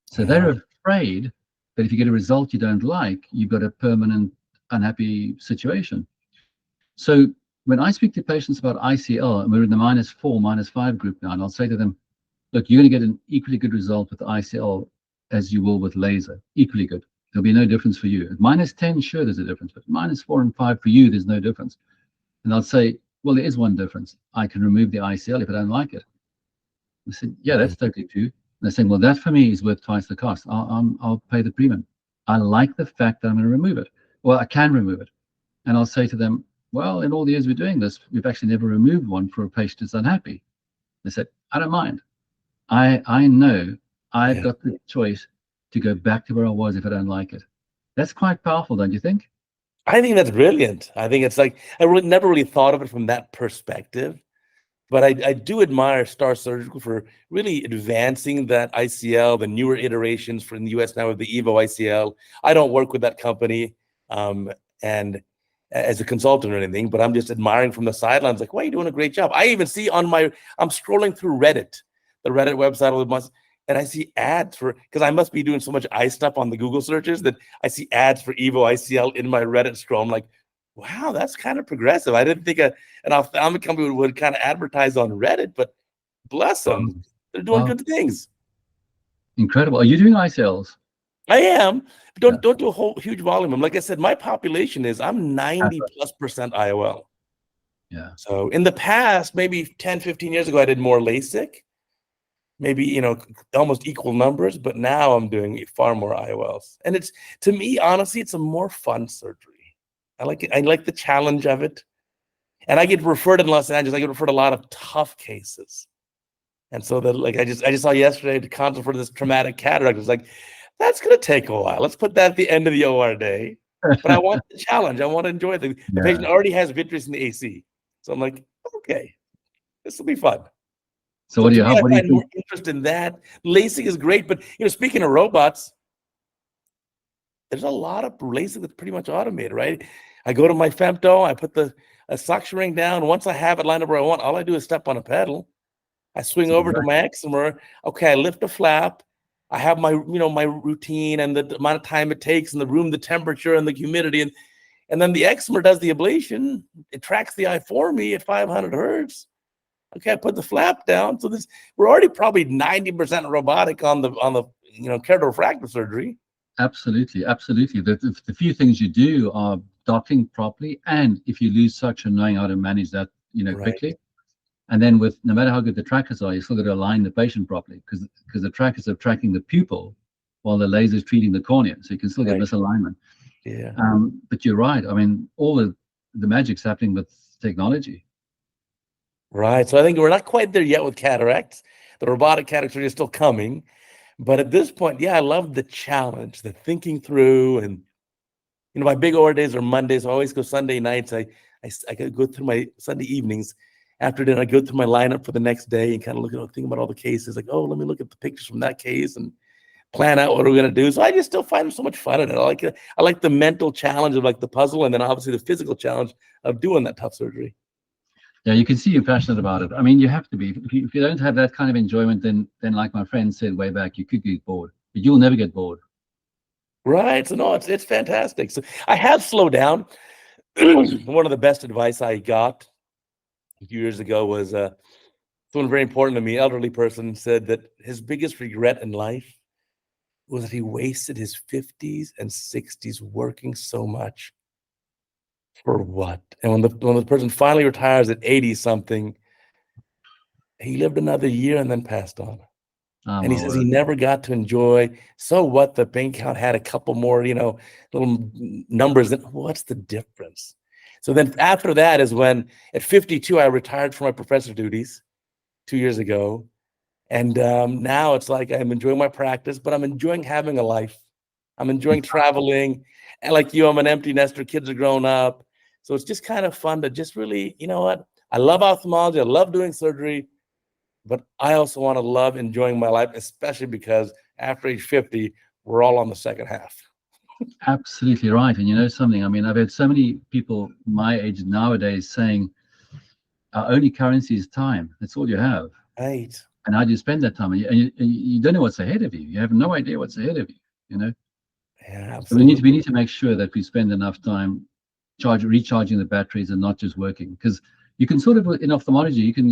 So they're afraid that if you get a result you don't like, you've got a permanent unhappy situation. So when I speak to patients about ICL, and we're in the -4, -5 group now, and I'll say to them, look, you're going to get an equally good result with ICL as you will with laser, equally good. There'll be no difference for you. At -10, sure, there's a difference, but -4 and 5 for you, there's no difference. And I'll say, well, there is one difference. I can remove the ICL if I don't like it. I said, yeah, that's totally true. And they're saying, well, that for me is worth twice the cost. I'll pay the premium. I like the fact that I'm going to remove it. Well, I can remove it. And I'll say to them, well, in all the years we're doing this, we've actually never removed one for a patient who's unhappy. They said, I don't mind. I know I've got the choice to go back to where I was if I don't like it. That's quite powerful, don't you think? I think that's brilliant. I think it's like, I never really thought of it from that perspective, but I do admire Star Surgical for really advancing that ICL, the newer iterations from the US now with the Evo ICL. I don't work with that company and as a consultant or anything, but I'm just admiring from the sidelines, like, wow, you're doing a great job. I even see I'm scrolling through Reddit, the Reddit website, and I see ads for, because I must be doing so much eye stuff on the Google searches that I see ads for Evo ICL in my Reddit scroll. I'm like, wow, that's kind of progressive. I didn't think an ophthalmic company would kind of advertise on Reddit, but bless them, they're doing good things. Incredible. Are you doing ICLs? I am. Don't do a whole huge volume. Like I said, my population is, I'm 90+% IOL. Yeah. So in the past, maybe 10, 15 years ago, I did more LASIK, maybe, you know, almost equal numbers, but now I'm doing far more IOLs. And it's, to me, honestly, it's a more fun surgery. I like it. I like the challenge of it. And I get referred in Los Angeles, I get referred a lot of tough cases. And so that, like, I just saw yesterday to consult for this traumatic cataract. It's like, that's going to take a while. Let's put that at the end of the OR day. But I want the challenge. I want to enjoy it. The patient already has vitreous in the AC. So I'm like, okay, this will be fun. So what do you, I find more interest in that. LASIK is great, but, you know, speaking of robots, there's a lot of LASIK that's pretty much automated, right? I go to my femto, I put a suction ring down. Once I have it lined up where I want, all I do is step on a pedal. I swing over to my excimer. Okay, I lift a flap. I have my, you know, my routine and the amount of time it takes in the room, the temperature and the humidity, and then the excimer does the ablation. It tracks the eye for me at 500 hertz. Okay, I put the flap down. So this, we're already probably 90% robotic on the you know, keratofractive surgery. Absolutely, absolutely. The few things you do are docking properly, and if you lose suction, knowing how to manage that, you know, quickly. And then with, no matter how good the trackers are, you still got to align the patient properly, because the trackers are tracking the pupil while the laser is treating the cornea, so you can still get misalignment. Yeah. But you're right. I mean, all the magic's happening with technology. Right. So I think we're not quite there yet with cataracts. The robotic cataract surgery is still coming. But at this point, yeah, I love the challenge, the thinking through. And, you know, my big OR days are Mondays. I always go Sunday nights. I go through my Sunday evenings. After dinner, I go through my lineup for the next day and kind of think about all the cases. Like, oh, let me look at the pictures from that case and plan out what we're going to do. So I just still find so much fun in it. I like it. I like the mental challenge of like the puzzle, and then obviously the physical challenge of doing that tough surgery. Yeah, you can see you're passionate about it. I mean, you have to be. If you don't have that kind of enjoyment, then like my friend said way back, you could get bored. But you'll never get bored. Right. So no, it's fantastic. So I have slowed down. One of the best advice I got a few years ago was someone very important to me, elderly person, said that his biggest regret in life was that he wasted his 50s and 60s working so much. For what? And when the person finally retires at 80 something, he lived another year and then passed on. And he says he never got to enjoy. So what? The bank account had a couple more, you know, little numbers. What's the difference? So then after that is when at 52, I retired from my professor duties 2 years ago. And now it's like I'm enjoying my practice, but I'm enjoying having a life. I'm enjoying traveling. And like you, I'm an empty nester. Kids are grown up. So it's just kind of fun to just really, you know what? I love ophthalmology. I love doing surgery. But I also want to love enjoying my life, especially because after age 50, we're all on the second half. Absolutely right. And you know something, I mean, I've had so many people my age nowadays saying, our only currency is time. That's all you have. Right. And how do you spend that time? And you don't know what's ahead of you. You have no idea what's ahead of you, you know? Yeah, absolutely. So we need to make sure that we spend enough time recharging the batteries and not just working. Because you can sort of, in ophthalmology, you can,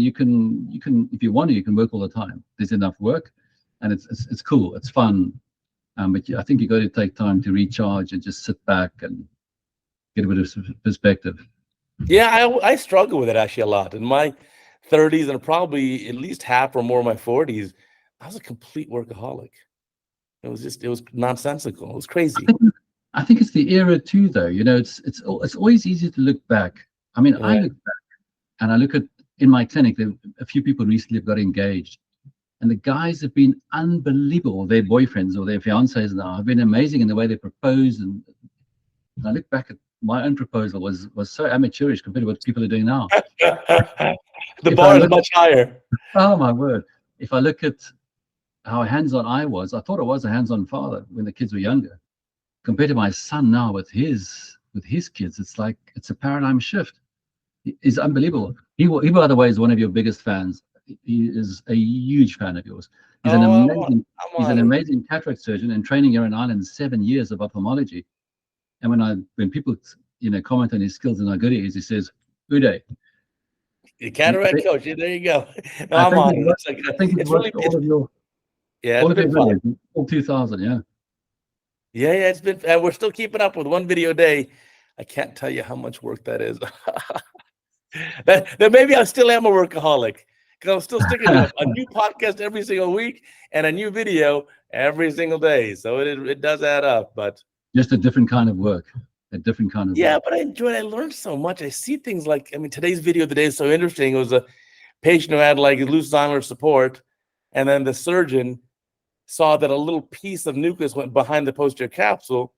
if you want to, you can work all the time. There's enough work, and it's cool, it's fun. But I think you got to take time to recharge and just sit back and get a bit of perspective. Yeah, I struggle with it actually a lot. In my 30s and probably at least half or more of my 40s, I was a complete workaholic. It was nonsensical. It was crazy. I think it's the era too, though. You know, it's always easy to look back. I mean, I look back and I look at, in my clinic, a few people recently have got engaged, and the guys have been unbelievable. Their boyfriends or their fiancés now have been amazing in the way they propose. And I look back at my own proposal was so amateurish compared to what people are doing now. The bar is much higher. Oh my word! If I look at how hands-on I was, I thought I was a hands-on father when the kids were younger. Compared to my son now with his kids, it's like it's a paradigm shift. It's unbelievable. He by the way is one of your biggest fans. he is a huge fan of yours. He's Oh, an I'm amazing, he's an honored. amazing cataract surgeon and training here in Ireland 7 years of ophthalmology. And when people, comment on his skills and how good he is, he says, Uday. The And cataract coach. Yeah, there you go. No, I I'm think honored. It's like I think he's it's really watched all of your yeah, it's been fun. videos, all 2,000. Yeah. Yeah, it's been. We're still keeping up with one video a day. I can't tell you how much work that is. that maybe I still am a workaholic because I'm still sticking to a new podcast every single week and a new video every single day. So it does add up, but just a different kind of work. A different kind of yeah, work. but I enjoyed. I learned so much. I see things like today's video of the day is so interesting. It was a patient who had like loose zonular support, and then the surgeon saw that a little piece of nucleus went behind the posterior capsule.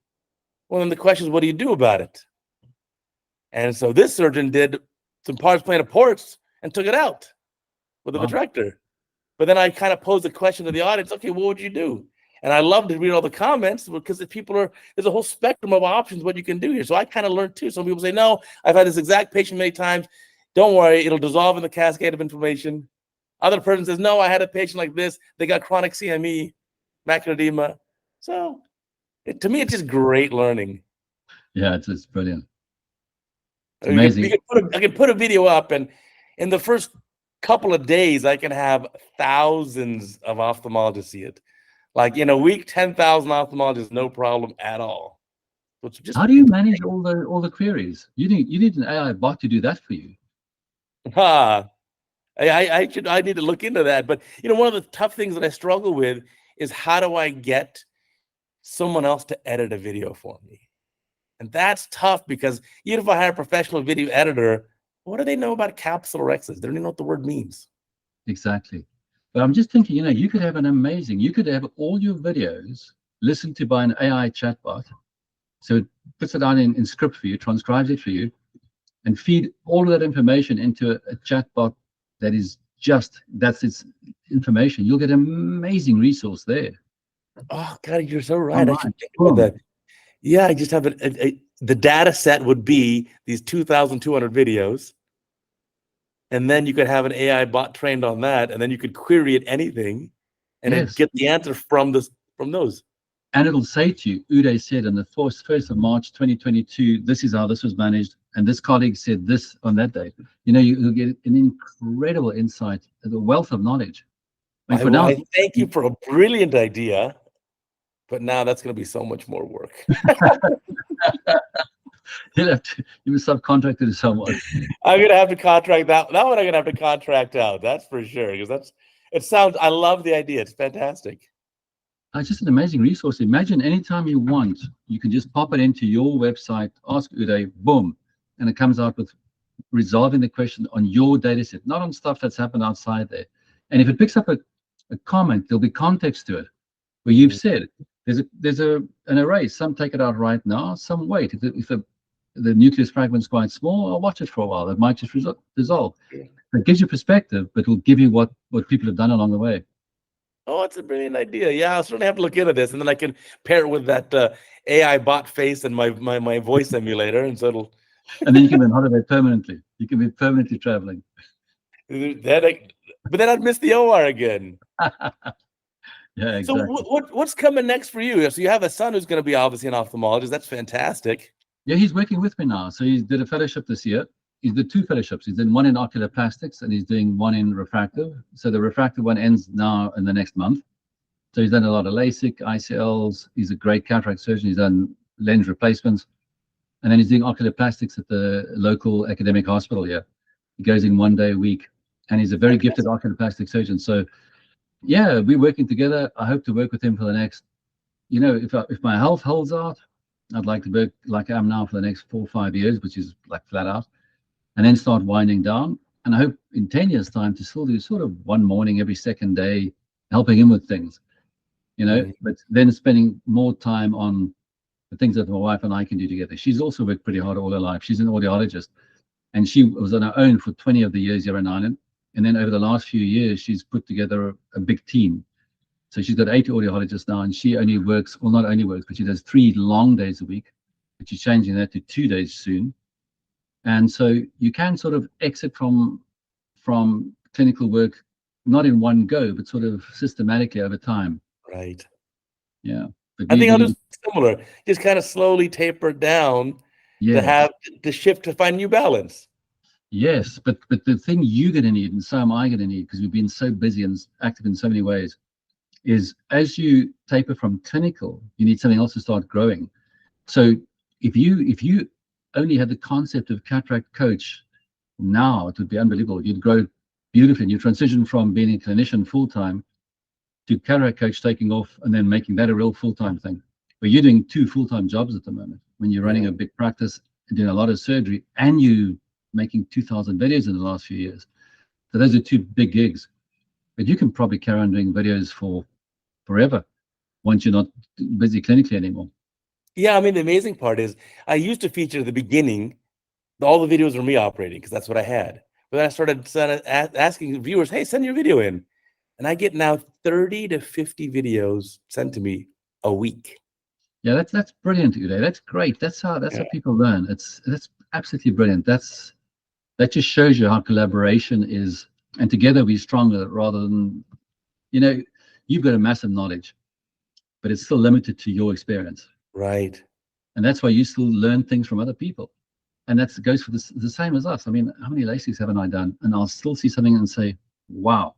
Well, then the question is, what do you do about it? And so this surgeon did some pars plana ports and took it out with a vitrector. But then I kind of posed the question to the audience, okay, what would you do? And I love to read all the comments because there's a whole spectrum of options what you can do here. So I kind of learned too. Some people say, no, I've had this exact patient many times. Don't worry, it'll dissolve in the cascade of inflammation. Other person says, no, I had a patient like this. They got chronic CME, macular edema. So to me, it's just great learning. Yeah, it's brilliant. It's I amazing. can put a video up, and in the first couple of days, I can have thousands of ophthalmologists see it. Like in a week, 10,000 ophthalmologists, no problem at all. How do you manage all the queries? You need an AI bot to do that for you. I need to look into that. But one of the tough things that I struggle with is how do I get someone else to edit a video for me? And that's tough because even if I hire a professional video editor, what do they know about capsulorhexis? They don't even know what the word means. Exactly. But I'm just thinking, you could have you could have all your videos listened to by an AI chatbot. So it puts it down in script for you, transcribes it for you, and feed all of that information into a chatbot that's its information. You'll get an amazing resource there. Oh, God, you're so right. I should think about that. Yeah, I just have the data set would be these 2,200 videos. And then you could have an AI bot trained on that. And then you could query it anything and then get the answer from those. And it'll say to you, Uday said on the 1st of March 2022, this is how this was managed. And this colleague said this on that day. You'll get an incredible insight, a wealth of knowledge. I thank you for a brilliant idea. But now that's going to be so much more work. You will subcontract it to someone. I'm going to have to contract that. That one I'm going to have to contract out. That's for sure. Because I love the idea. It's fantastic. It's just an amazing resource. Imagine anytime you want, you can just pop it into your website, ask Uday, boom, and it comes out with resolving the question on your data set, not on stuff that's happened outside there. And if it picks up a comment, there'll be context to it, where you've said, there's an array. Some take it out right now, some wait. If the nucleus fragment's quite small, I'll watch it for a while. It might just dissolve. It gives you perspective, but will give you what people have done along the way. Oh, it's a brilliant idea. Yeah, I'll certainly have to look into this, and then I can pair it with that AI bot face and my voice emulator, and so it'll. And then you can be on holiday permanently. You can be permanently traveling. But then I'd miss the OR again. Yeah, exactly. So what's coming next for you? So you have a son who's going to be obviously an ophthalmologist. That's fantastic. Yeah, he's working with me now. So he did a fellowship this year. He did 2 fellowships. He's done one in ocular plastics and he's doing one in refractive. So the refractive one ends now in the next month. So he's done a lot of LASIK, ICLs. He's a great cataract surgeon. He's done lens replacements. And then he's doing ocular plastics at the local academic hospital here. He goes in 1 day a week. And he's a very gifted ocular plastic surgeon. So yeah, we're working together. I hope to work with him for the next, if my health holds out, I'd like to work like I am now for the next 4 or 5 years, which is like flat out, and then start winding down. And I hope in 10 years' time to still do sort of one morning every second day, helping him with things, but then spending more time on the things that my wife and I can do together. She's also worked pretty hard all her life. She's an audiologist, and she was on her own for 20 of the years here in Ireland. And then over the last few years, she's put together a big team. So she's got 8 audiologists now, and she only works, well, not only works, but she does 3 long days a week, but she's changing that to 2 days soon. And so you can sort of exit from clinical work not in one go, but sort of systematically over time. Right. Yeah. But I think I'll you, do similar. Just kind of slowly taper it down to yes. have the shift to find new balance. Yes, but the thing you're going to need, and so am I going to need, because we've been so busy and active in so many ways, is as you taper from clinical, you need something else to start growing. So if you only had the concept of Cataract Coach now, it would be unbelievable. You'd grow beautifully. You transition from being a clinician full-time to Cataract Coach taking off and then making that a real full-time thing. But you're doing 2 full-time jobs at the moment when you're running a big practice and doing a lot of surgery, and you making 2,000 videos in the last few years. So those are 2 big gigs. But you can probably carry on doing videos for forever once you're not busy clinically anymore. Yeah, I mean, the amazing part is I used to feature at the beginning, all the videos were me operating because that's what I had. But then I started asking viewers, hey, send your video in. And I get now 30 to 50 videos sent to me a week. Yeah, that's brilliant, Uday. That's great. That's how people learn. That's absolutely brilliant. That just shows you how collaboration is, and together we're stronger rather than, you've got a massive knowledge, but it's still limited to your experience. Right. And that's why you still learn things from other people. And that goes for the same as us. I mean, how many LASIKs haven't I done? And I'll still see something and say, wow,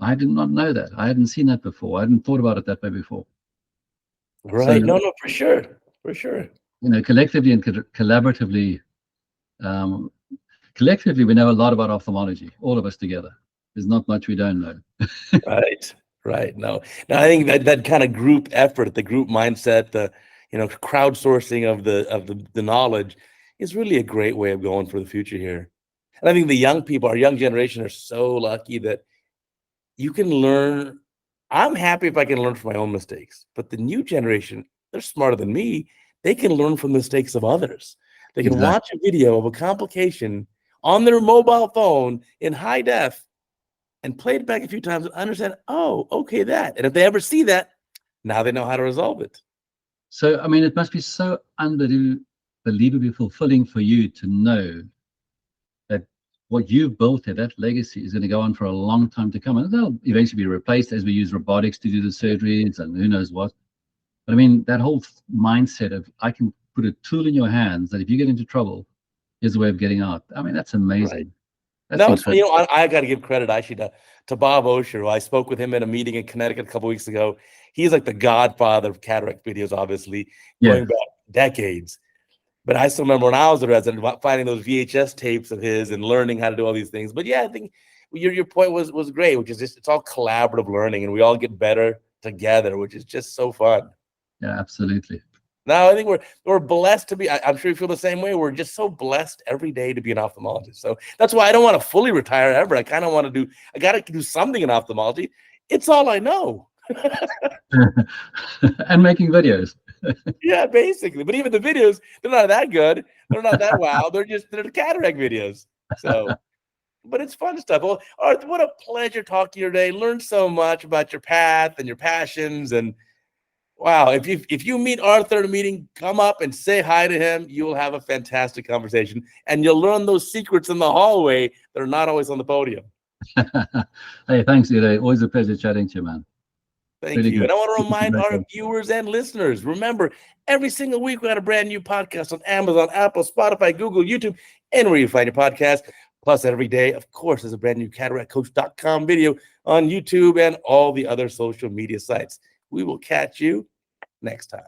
I did not know that. I hadn't seen that before. I hadn't thought about it that way before. Right. So, no, for sure. For sure. Collectively and collaboratively, collectively, we know a lot about ophthalmology, all of us together. There's not much we don't know. Right. No, I think that kind of group effort, the group mindset, the crowdsourcing of the knowledge is really a great way of going for the future here. And I think the young people, our young generation, are so lucky that you can learn. I'm happy if I can learn from my own mistakes, but the new generation, they're smarter than me. They can learn from the mistakes of others. They can watch a video of a complication on their mobile phone in high def and play it back a few times and understand, oh, okay, that. And if they ever see that, now they know how to resolve it. So, I mean, it must be so unbelievably fulfilling for you to know that what you've built here, that legacy, is going to go on for a long time to come. And they'll eventually be replaced as we use robotics to do the surgeries and who knows what. But I mean, that whole mindset of, I can put a tool in your hands that if you get into trouble, here's a way of getting out. I mean, that's amazing. Right. That's No, I got to give credit actually to Bob Osher, who I spoke with him at a meeting in Connecticut a couple weeks ago. He's like the godfather of cataract videos, obviously, going back decades. But I still remember when I was a resident, finding those VHS tapes of his and learning how to do all these things. But yeah, I think your point was great, which is just, it's all collaborative learning, and we all get better together, which is just so fun. Yeah, absolutely. Now, I think we're blessed to be, I'm sure you feel the same way. We're just so blessed every day to be an ophthalmologist. So that's why I don't want to fully retire ever. I kind of want to I got to do something in ophthalmology. It's all I know. And making videos. Yeah, basically. But even the videos, they're not that good. They're not that wow. They're the cataract videos. So, but it's fun stuff. Well, Arthur, what a pleasure talking to you today. Learned so much about your path and your passions. And wow, if you meet Arthur at a meeting, come up and say hi to him. You will have a fantastic conversation, and you'll learn those secrets in the hallway that are not always on the podium. Hey, thanks, Uday. Always a pleasure chatting to you, man. Thank you. And I want to remind our viewers and listeners, remember, every single week we got a brand new podcast on Amazon, Apple, Spotify, Google, YouTube, and where you find your podcast. Plus, every day, of course, there's a brand new CataractCoach.com video on YouTube and all the other social media sites. We will catch you next time.